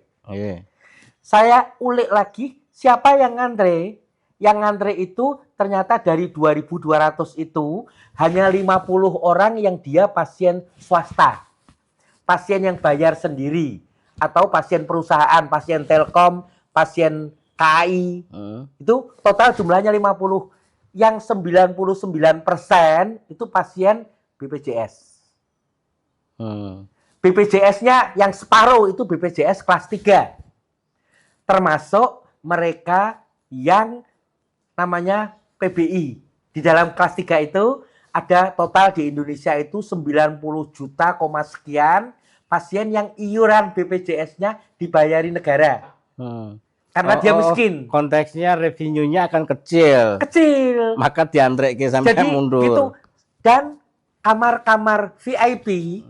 S1: Saya ulik lagi, siapa yang ngantre? Yang ngantre itu ternyata dari 2.200 itu, hanya 50 orang yang dia pasien swasta. Pasien yang bayar sendiri. Atau pasien perusahaan, pasien Telkom, pasien KAI. Itu total jumlahnya 50. Yang 99% itu pasien BPJS. BPJS-nya yang separuh itu BPJS kelas 3. Termasuk mereka yang namanya PBI. Di dalam kelas 3 itu ada total di Indonesia itu 90 juta, sekian pasien yang iuran BPJS-nya dibayari negara. Karena dia miskin.
S2: Konteksnya revenue-nya akan kecil.
S1: Kecil.
S2: Maka diantrek sampai mundur. Gitu.
S1: Dan kamar-kamar VIP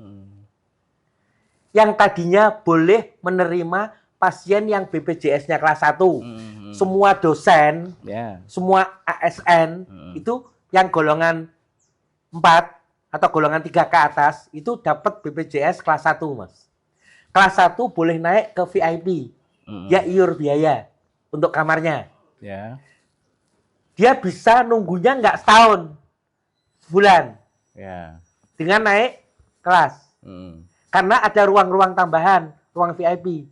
S1: yang tadinya boleh menerima pasien yang BPJS-nya kelas 1. Semua dosen, semua ASN, itu yang golongan 4 atau golongan 3 ke atas, itu dapat BPJS kelas 1, Mas. Kelas 1 boleh naik ke VIP. Dia iur biaya untuk kamarnya. Dia bisa nunggunya nggak setahun, sebulan. Dengan naik kelas. Karena ada ruang-ruang tambahan, ruang VIP.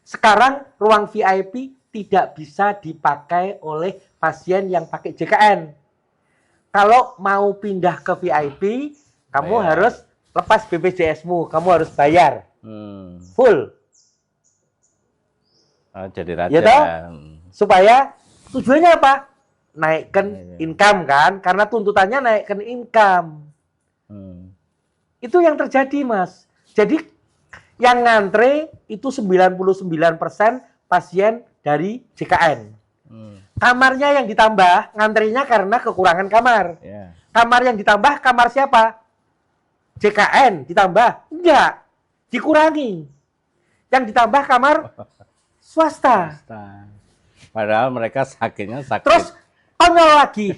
S1: Sekarang ruang VIP tidak bisa dipakai oleh pasien yang pakai JKN. Kalau mau pindah ke VIP, kamu harus lepas BPJS-mu, kamu harus bayar. Full.
S2: Jadi raja.
S1: Ya toh? Supaya tujuannya apa? Naikkan income kan? Karena tuntutannya naikkan income. Itu yang terjadi, Mas. Jadi yang ngantre itu 99% pasien dari JKN. Kamarnya yang ditambah, ngantrinya karena kekurangan kamar. Kamar yang ditambah, kamar siapa? JKN ditambah? Enggak, dikurangi. Yang ditambah kamar swasta.
S2: Padahal mereka sakitnya sakit.
S1: Terus konyol lagi,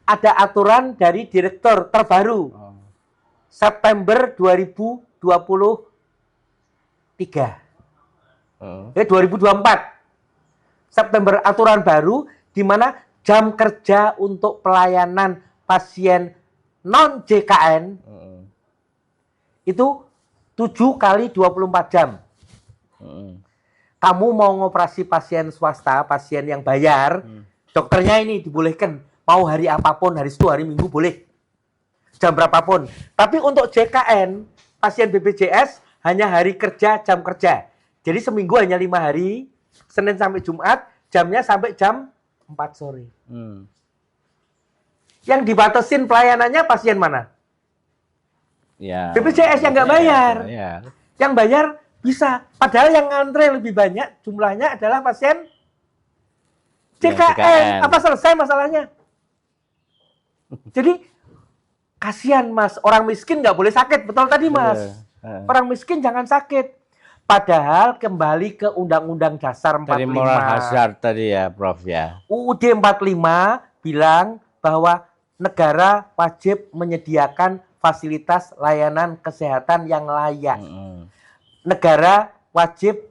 S1: ada aturan dari direktur terbaru. September 2023. 2024. September aturan baru di mana jam kerja untuk pelayanan pasien non JKN itu 7 kali 24 jam. Kamu mau ngoperasi pasien swasta, pasien yang bayar, dokternya ini dibolehkan mau hari apapun, hari Sabtu, hari Minggu boleh. Jam berapapun. Tapi untuk JKN, pasien BPJS hanya hari kerja, jam kerja. Jadi seminggu hanya 5 hari, Senin sampai Jumat, jamnya sampai jam 4 sore. Yang dibatasin pelayanannya pasien mana? BPJS yang nggak bayar. Yang bayar bisa. Padahal yang ngantre lebih banyak jumlahnya adalah pasien JKN. Apa selesai masalahnya? Jadi kasihan, Mas. Orang miskin nggak boleh sakit. Betul tadi, Mas. Orang miskin jangan sakit. Padahal kembali ke Undang-Undang Dasar 45.
S2: Dari moral hazard tadi ya, Prof ya.
S1: UUD 45 bilang bahwa negara wajib menyediakan fasilitas layanan kesehatan yang layak. Negara wajib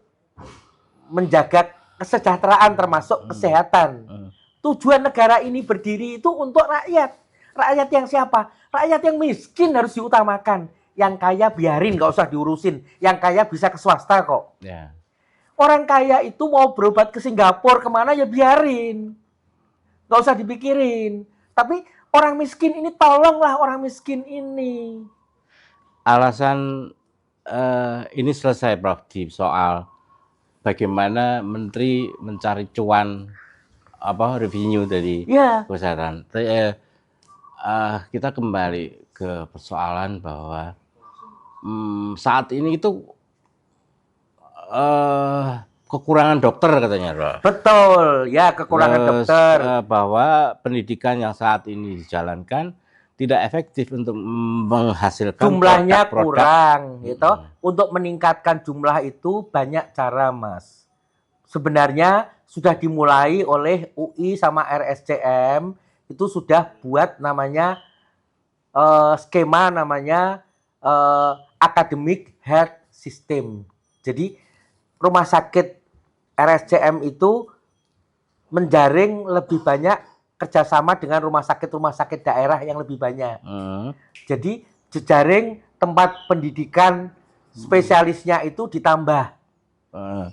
S1: menjaga kesejahteraan termasuk kesehatan. Tujuan negara ini berdiri itu untuk rakyat. Rakyat yang siapa? Rakyat yang miskin harus diutamakan. Yang kaya biarin, nggak usah diurusin. Yang kaya bisa ke swasta kok.
S2: Yeah.
S1: Orang kaya itu mau berobat ke Singapura kemana ya biarin. Nggak usah dipikirin. Tapi orang miskin ini, tolonglah orang miskin ini.
S2: Alasan ini selesai, Prof, di soal bagaimana menteri mencari cuan revenue dari kesehatan. Kita kembali ke persoalan bahwa saat ini itu kekurangan dokter katanya, Prof.
S1: Betul, ya, kekurangan dokter.
S2: Bahwa pendidikan yang saat ini dijalankan tidak efektif untuk menghasilkan
S1: jumlahnya kurang, gitu. Untuk meningkatkan jumlah itu banyak cara, Mas. Sebenarnya sudah dimulai oleh UI sama RSCM, itu sudah buat namanya skema namanya academic health system. Jadi rumah sakit RSCM itu menjaring lebih banyak kerjasama dengan rumah sakit daerah yang lebih banyak. Jadi jejaring tempat pendidikan spesialisnya itu ditambah.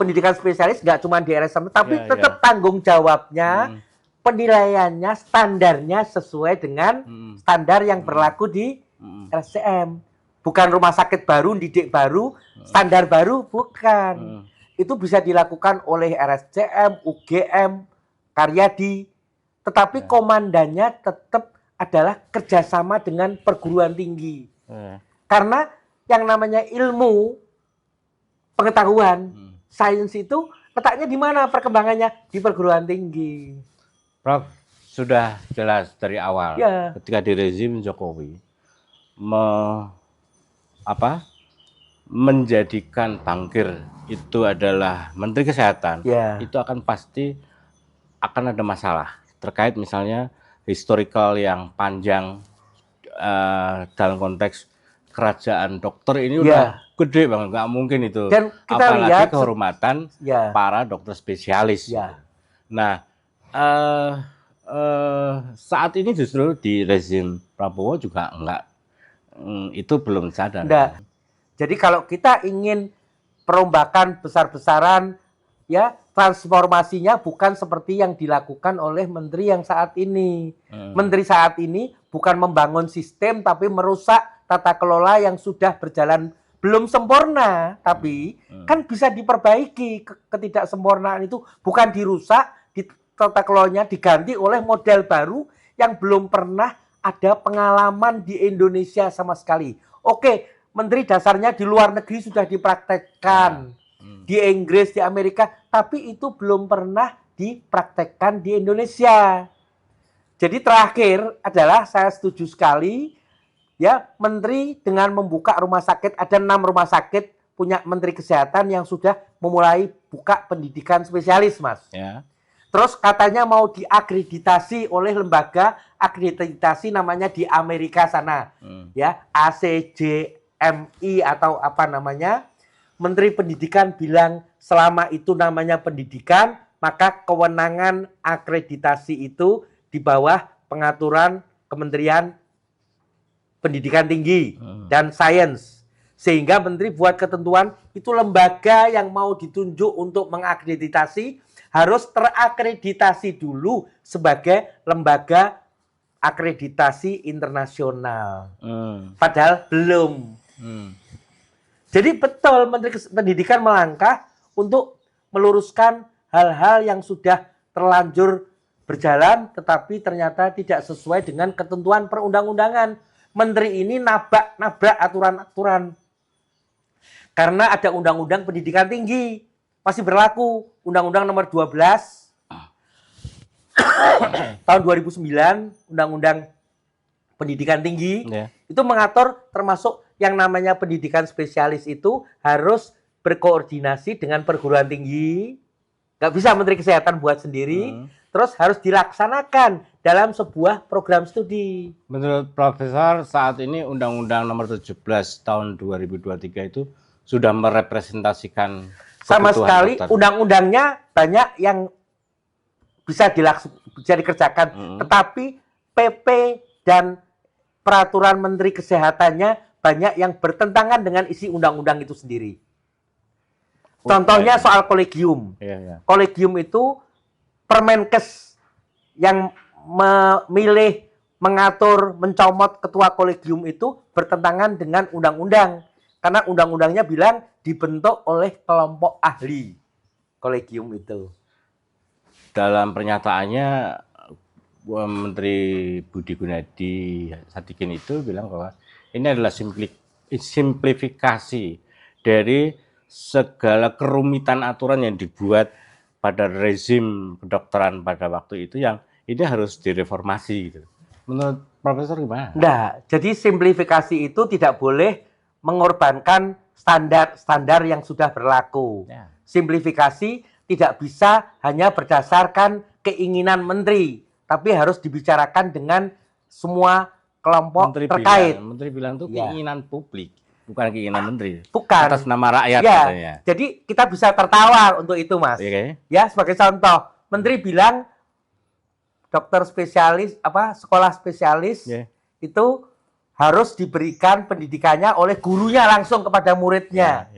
S1: Pendidikan spesialis nggak cuma di RSCM, tapi tetap tanggung jawabnya, penilaiannya, standarnya sesuai dengan standar yang berlaku di RSCM. Bukan rumah sakit baru, didik baru, standar baru, bukan. Itu bisa dilakukan oleh RSCM, UGM, Karyadi. Tetapi komandannya tetap adalah kerjasama dengan perguruan tinggi. Karena yang namanya ilmu, pengetahuan, sains itu letaknya di mana perkembangannya? Di perguruan tinggi.
S2: Prof, sudah jelas dari awal ketika di rezim Jokowi menjadikan Bangkir itu adalah Menteri Kesehatan, itu akan pasti akan ada masalah terkait misalnya historical yang panjang dalam konteks kerajaan dokter ini udah gede banget, nggak mungkin itu. Dan kita apalagi lihat kehormatan para dokter spesialis. Nah, saat ini justru di rezim Prabowo juga enggak, itu belum sadar.
S1: Enggak. Jadi kalau kita ingin perombakan besar-besaran, ya transformasinya bukan seperti yang dilakukan oleh menteri yang saat ini. Menteri saat ini bukan membangun sistem, tapi merusak tata kelola yang sudah berjalan belum sempurna, tapi kan bisa diperbaiki. Ketidaksempurnaan itu bukan dirusak, di tata kelolanya diganti oleh model baru yang belum pernah ada pengalaman di Indonesia sama sekali. Oke, menteri dasarnya di luar negeri sudah dipraktekkan. Di Inggris, di Amerika, tapi itu belum pernah dipraktekkan di Indonesia. Jadi terakhir adalah saya setuju sekali, ya, menteri dengan membuka rumah sakit, ada 6 rumah sakit punya menteri kesehatan yang sudah memulai buka pendidikan spesialis, Mas. Terus katanya mau diakreditasi oleh lembaga akreditasi namanya di Amerika sana, ya, ACJMI atau apa namanya. Menteri Pendidikan bilang selama itu namanya pendidikan, maka kewenangan akreditasi itu di bawah pengaturan Kementerian Pendidikan Tinggi dan Sains. Sehingga menteri buat ketentuan itu lembaga yang mau ditunjuk untuk mengakreditasi harus terakreditasi dulu sebagai lembaga akreditasi internasional. Padahal belum. Jadi betul Menteri Pendidikan melangkah untuk meluruskan hal-hal yang sudah terlanjur berjalan tetapi ternyata tidak sesuai dengan ketentuan perundang-undangan. Menteri ini nabrak aturan-aturan. Karena ada Undang-Undang Pendidikan Tinggi masih berlaku, Undang-Undang Nomor 12 tahun 2009, Undang-Undang Pendidikan Tinggi itu mengatur termasuk yang namanya pendidikan spesialis itu harus berkoordinasi dengan perguruan tinggi. Nggak bisa Menteri Kesehatan buat sendiri. terus harus dilaksanakan dalam sebuah program studi.
S2: Menurut Profesor, saat ini Undang-Undang Nomor 17 Tahun 2023 itu sudah merepresentasikan
S1: sama sekali dokter. Undang-undangnya banyak yang bisa dikerjakan, tetapi PP dan peraturan Menteri Kesehatannya banyak yang bertentangan dengan isi undang-undang itu sendiri. Contohnya soal kolegium. Kolegium itu Permenkes yang memilih, mengatur, mencomot ketua kolegium itu bertentangan dengan undang-undang. Karena undang-undangnya bilang dibentuk oleh kelompok ahli kolegium itu.
S2: Dalam pernyataannya, Menteri Budi Gunadi Sadikin itu bilang bahwa ini adalah simplifikasi dari segala kerumitan aturan yang dibuat pada rezim kedokteran pada waktu itu, yang ini harus direformasi gitu. Menurut Profesor gimana?
S1: Nah, jadi simplifikasi itu tidak boleh mengorbankan standar yang sudah berlaku. Ya. Simplifikasi tidak bisa hanya berdasarkan keinginan menteri, tapi harus dibicarakan dengan semua kelompok terkait.
S2: Menteri bilang itu keinginan publik, bukan keinginan menteri.
S1: Bukan.
S2: Atas nama rakyat
S1: ya,
S2: katanya.
S1: Jadi kita bisa tertawa untuk itu, Mas. Ya, sebagai contoh, menteri bilang dokter spesialis, sekolah spesialis itu harus diberikan pendidikannya oleh gurunya langsung kepada muridnya.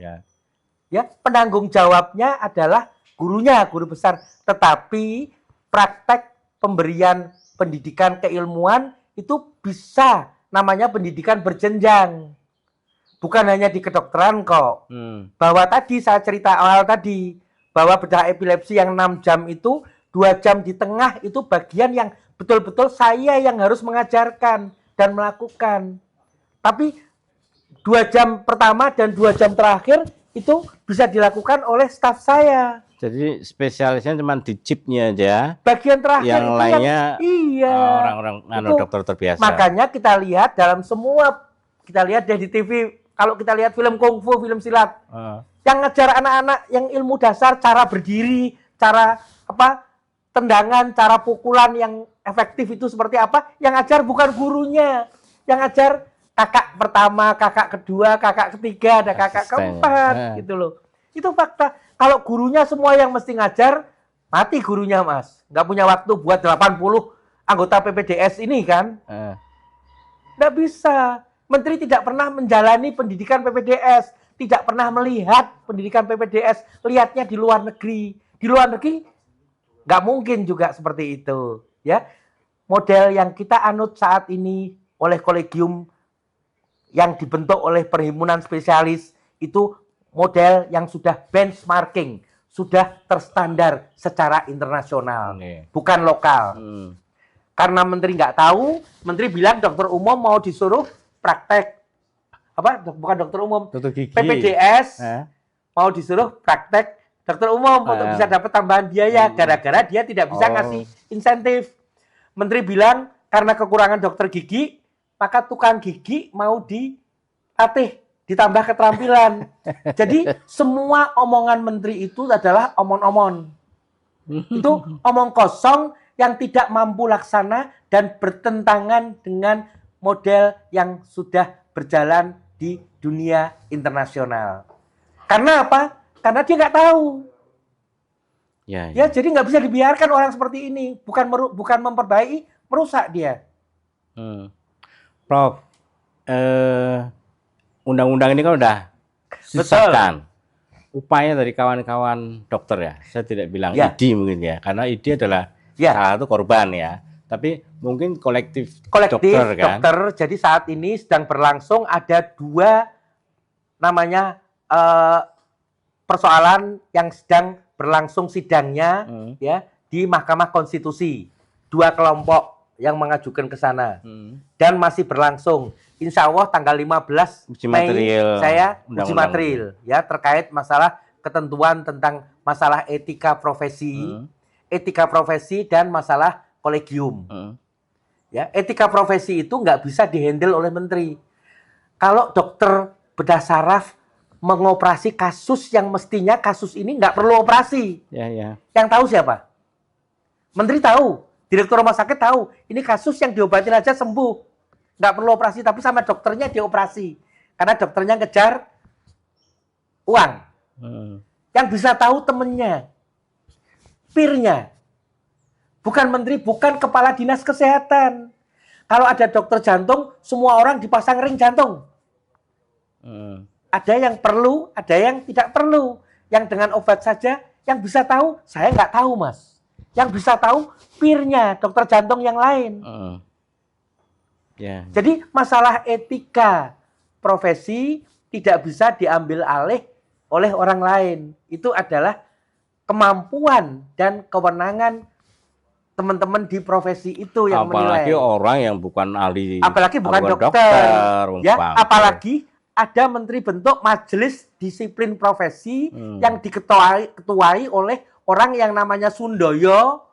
S1: Ya, penanggung jawabnya adalah gurunya, guru besar. Tetapi praktek pemberian pendidikan keilmuan itu bisa namanya pendidikan berjenjang. Bukan hanya di kedokteran kok. Bahwa tadi saya cerita awal tadi, bahwa bedah epilepsi yang 6 jam itu, 2 jam di tengah itu bagian yang betul-betul saya yang harus mengajarkan dan melakukan. Tapi 2 jam pertama dan 2 jam terakhir itu bisa dilakukan oleh staf saya.
S2: Jadi spesialisnya cuma di chipnya aja.
S1: Bagian terakhir
S2: yang lainnya orang-orang dokter terbiasa.
S1: Makanya kita lihat dalam semua, kita lihat di TV, kalau kita lihat film kungfu, film silat, yang ngajar anak-anak yang ilmu dasar, cara berdiri, cara tendangan, cara pukulan yang efektif itu seperti apa, yang ngajar bukan gurunya, yang ngajar kakak pertama, kakak kedua, kakak ketiga, ada kakak keempat, gitu loh. Itu fakta. Kalau gurunya semua yang mesti ngajar, mati gurunya, Mas. Nggak punya waktu buat 80 anggota PPDS ini kan. Nggak bisa. Menteri tidak pernah menjalani pendidikan PPDS. Tidak pernah melihat pendidikan PPDS. Lihatnya di luar negeri. Di luar negeri, nggak mungkin juga seperti itu. Ya, model yang kita anut saat ini oleh kolegium yang dibentuk oleh perhimpunan spesialis itu model yang sudah benchmarking, sudah terstandar secara internasional, bukan lokal. Karena menteri nggak tahu, menteri bilang dokter umum mau disuruh praktek, bukan dokter umum, PPDS mau disuruh praktek dokter umum untuk bisa dapat tambahan biaya, gara-gara dia tidak bisa ngasih insentif. Menteri bilang karena kekurangan dokter gigi, maka tukang gigi mau dilatih, ditambah keterampilan. Jadi semua omongan menteri itu adalah omong-omong. Itu omong kosong yang tidak mampu laksana dan bertentangan dengan model yang sudah berjalan di dunia internasional. Karena apa? Karena dia nggak tahu. Ya, jadi nggak bisa dibiarkan orang seperti ini. Bukan memperbaiki, merusak dia.
S2: Prof, undang-undang ini kan udah disahkan. Upaya dari kawan-kawan dokter ya, saya tidak bilang IDI mungkin ya, karena IDI adalah salah satu korban ya. Tapi mungkin kolektif dokter kan.
S1: Jadi saat ini sedang berlangsung ada 2 namanya persoalan yang sedang berlangsung sidangnya ya di Mahkamah Konstitusi. 2 kelompok yang mengajukan ke sana dan masih berlangsung. Insya Allah tanggal 15 Mei saya uji material ya terkait masalah ketentuan tentang masalah etika profesi dan masalah kolegium. Ya, etika profesi itu nggak bisa dihandle oleh menteri. Kalau dokter bedah saraf mengoperasi kasus yang mestinya kasus ini nggak perlu operasi, yang tahu siapa? Menteri tahu, direktur rumah sakit tahu, ini kasus yang diobatin aja sembuh, nggak perlu operasi, tapi sama dokternya dioperasi, karena dokternya ngejar uang. Yang bisa tahu temennya, peernya, bukan menteri, bukan kepala dinas kesehatan. Kalau ada dokter jantung, semua orang dipasang ring jantung. Ada yang perlu, ada yang tidak perlu. Yang dengan obat saja, yang bisa tahu, saya nggak tahu, Mas. Yang bisa tahu, peernya, dokter jantung yang lain. Jadi masalah etika profesi tidak bisa diambil alih oleh orang lain. Itu adalah kemampuan dan kewenangan teman-teman di profesi itu yang menilai.
S2: Apalagi orang yang bukan ahli,
S1: apalagi bukan dokter ya, apalagi ada menteri bentuk majelis disiplin profesi yang diketuai oleh orang yang namanya Sundoyo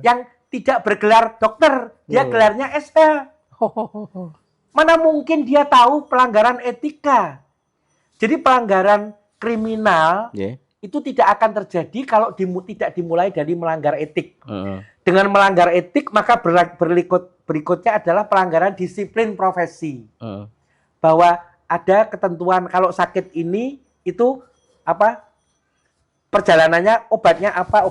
S1: yang tidak bergelar dokter, dia gelarnya SH. Mana mungkin dia tahu pelanggaran etika. Jadi pelanggaran kriminal itu tidak akan terjadi kalau tidak dimulai dari melanggar etik. Dengan melanggar etik, maka berikutnya adalah pelanggaran disiplin profesi. Bahwa ada ketentuan kalau sakit ini, itu apa perjalanannya, obatnya apa,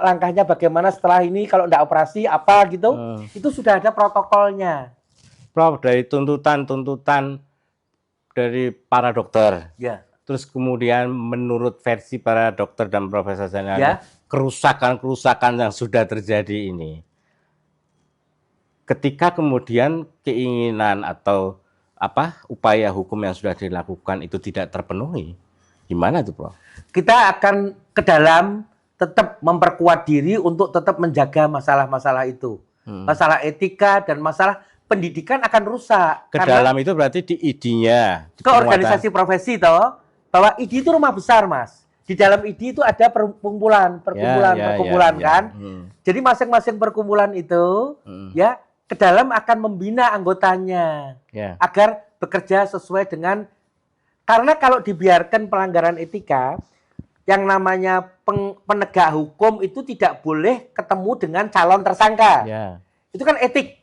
S1: langkahnya bagaimana setelah ini, kalau tidak operasi, apa gitu. Itu sudah ada protokolnya.
S2: Prof, dari tuntutan dari para dokter. Terus kemudian menurut versi para dokter dan profesor kerusakan-kerusakan yang sudah terjadi ini. Ketika kemudian keinginan atau upaya hukum yang sudah dilakukan itu tidak terpenuhi, gimana itu, Prof?
S1: Kita akan ke dalam tetap memperkuat diri untuk tetap menjaga masalah-masalah itu. Masalah etika dan masalah pendidikan akan rusak.
S2: Ke dalam itu berarti di ID-nya.
S1: Ke organisasi profesi toh. Bahwa ID itu rumah besar, Mas. Di dalam ID itu ada perkumpulan kan. Jadi masing-masing perkumpulan itu ya ke dalam akan membina anggotanya agar bekerja sesuai dengan, karena kalau dibiarkan pelanggaran etika, yang namanya penegak hukum itu tidak boleh ketemu dengan calon tersangka. Itu kan etika.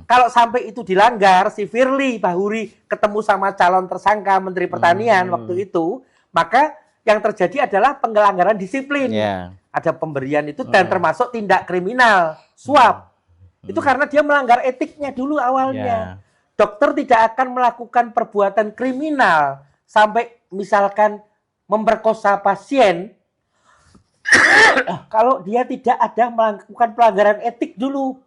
S1: Kalau sampai itu dilanggar, si Firly Bahuri ketemu sama calon tersangka Menteri Pertanian waktu itu, maka yang terjadi adalah pelanggaran disiplin. Ada pemberian itu dan termasuk tindak kriminal, suap. Itu karena dia melanggar etiknya dulu awalnya. Dokter tidak akan melakukan perbuatan kriminal sampai misalkan memperkosa pasien kalau dia tidak ada melakukan pelanggaran etik dulu.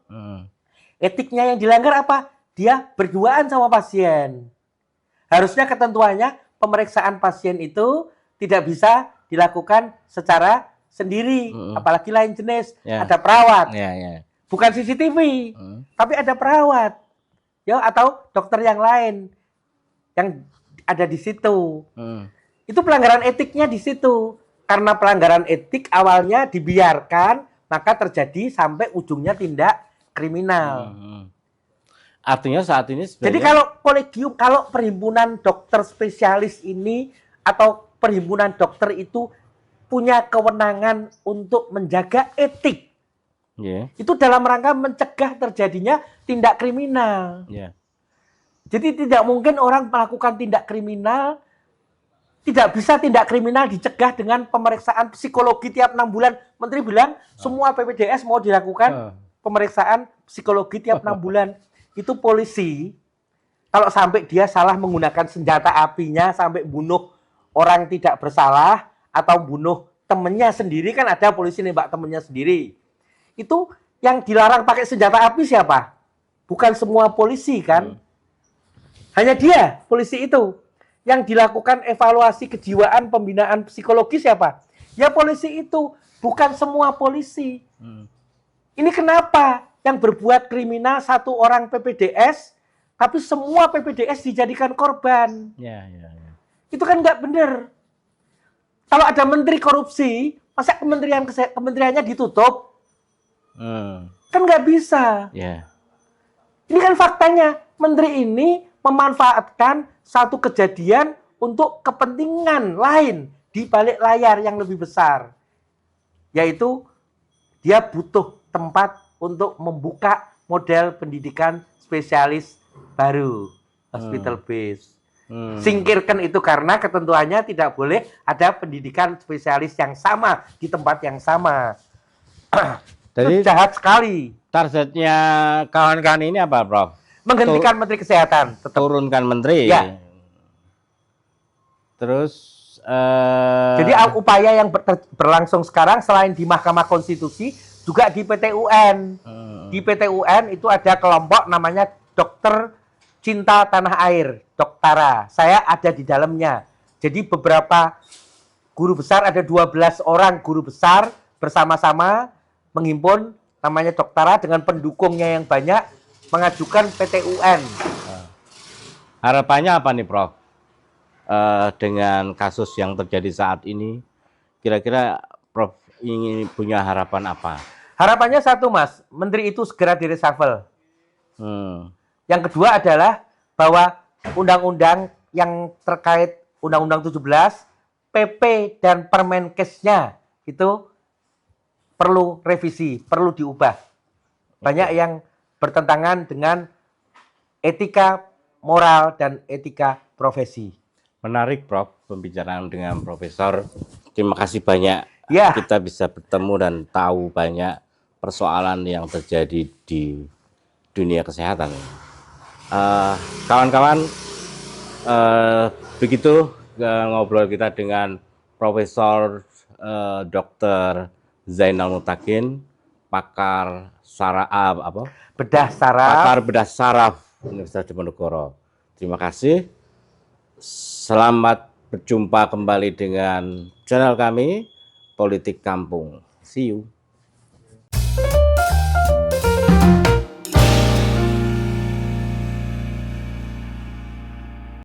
S1: Etiknya yang dilanggar apa? Dia berduaan sama pasien. Harusnya ketentuannya pemeriksaan pasien itu tidak bisa dilakukan secara sendiri, apalagi lain jenis. Ada perawat, bukan CCTV, tapi ada perawat, ya, atau dokter yang lain yang ada di situ. Itu pelanggaran etiknya di situ. Karena pelanggaran etik awalnya dibiarkan, maka terjadi sampai ujungnya tindak kriminal.
S2: Artinya saat ini sebenarnya...
S1: Jadi kalau kolegium, kalau perhimpunan dokter spesialis ini atau perhimpunan dokter itu punya kewenangan untuk menjaga etik, itu dalam rangka mencegah terjadinya tindak kriminal. Jadi tidak mungkin orang melakukan tindak kriminal, tidak bisa tindak kriminal dicegah dengan pemeriksaan psikologi tiap 6 bulan. Menteri bilang semua PPDS mau dilakukan pemeriksaan psikologi tiap 6 bulan. Itu polisi, kalau sampai dia salah menggunakan senjata apinya sampai bunuh orang tidak bersalah atau bunuh temennya sendiri, kan ada polisi nembak temennya sendiri. Itu yang dilarang pakai senjata api siapa? Bukan semua polisi kan? Hanya dia, polisi itu. Yang dilakukan evaluasi kejiwaan, pembinaan psikologi siapa? Ya polisi itu, bukan semua polisi. Ini kenapa yang berbuat kriminal satu orang PPDS, tapi semua PPDS dijadikan korban? Itu kan nggak benar. Kalau ada menteri korupsi, masa kementeriannya ditutup? Kan nggak bisa. Ini kan faktanya, menteri ini memanfaatkan satu kejadian untuk kepentingan lain di balik layar yang lebih besar. Yaitu dia butuh tempat untuk membuka model pendidikan spesialis baru, hospital base. Singkirkan itu karena ketentuannya tidak boleh ada pendidikan spesialis yang sama di tempat yang sama. Jadi itu jahat sekali.
S2: Targetnya kawan-kawan ini apa, Prof?
S1: Menghentikan Menteri Kesehatan.
S2: Turunkan menteri. Ya. Terus
S1: jadi upaya yang berlangsung sekarang selain di Mahkamah Konstitusi juga di PT UN. Di PT UN itu ada kelompok namanya Dokter Cinta Tanah Air, Doktara. Saya ada di dalamnya. Jadi beberapa guru besar, ada 12 orang guru besar bersama-sama menghimpun namanya Doktara dengan pendukungnya yang banyak mengajukan PT UN.
S2: Harapannya apa nih, Prof? Dengan kasus yang terjadi saat ini, kira-kira Prof ingin punya harapan apa?
S1: Harapannya satu, Mas, menteri itu segera direshuffle. Yang kedua adalah bahwa undang-undang yang terkait Undang-Undang 17, PP dan Permenkesnya itu perlu revisi, perlu diubah. Banyak yang bertentangan dengan etika moral dan etika profesi.
S2: Menarik, Prof, pembicaraan dengan Profesor. Terima kasih banyak. Ya. Kita bisa bertemu dan tahu banyak persoalan yang terjadi di dunia kesehatan. Kawan-kawan, begitu ngobrol kita dengan Profesor Dr. Zainal Mutakin, pakar bedah saraf Universitas Diponegoro. Terima kasih. Selamat berjumpa kembali dengan channel kami, Politik Kampung. See you.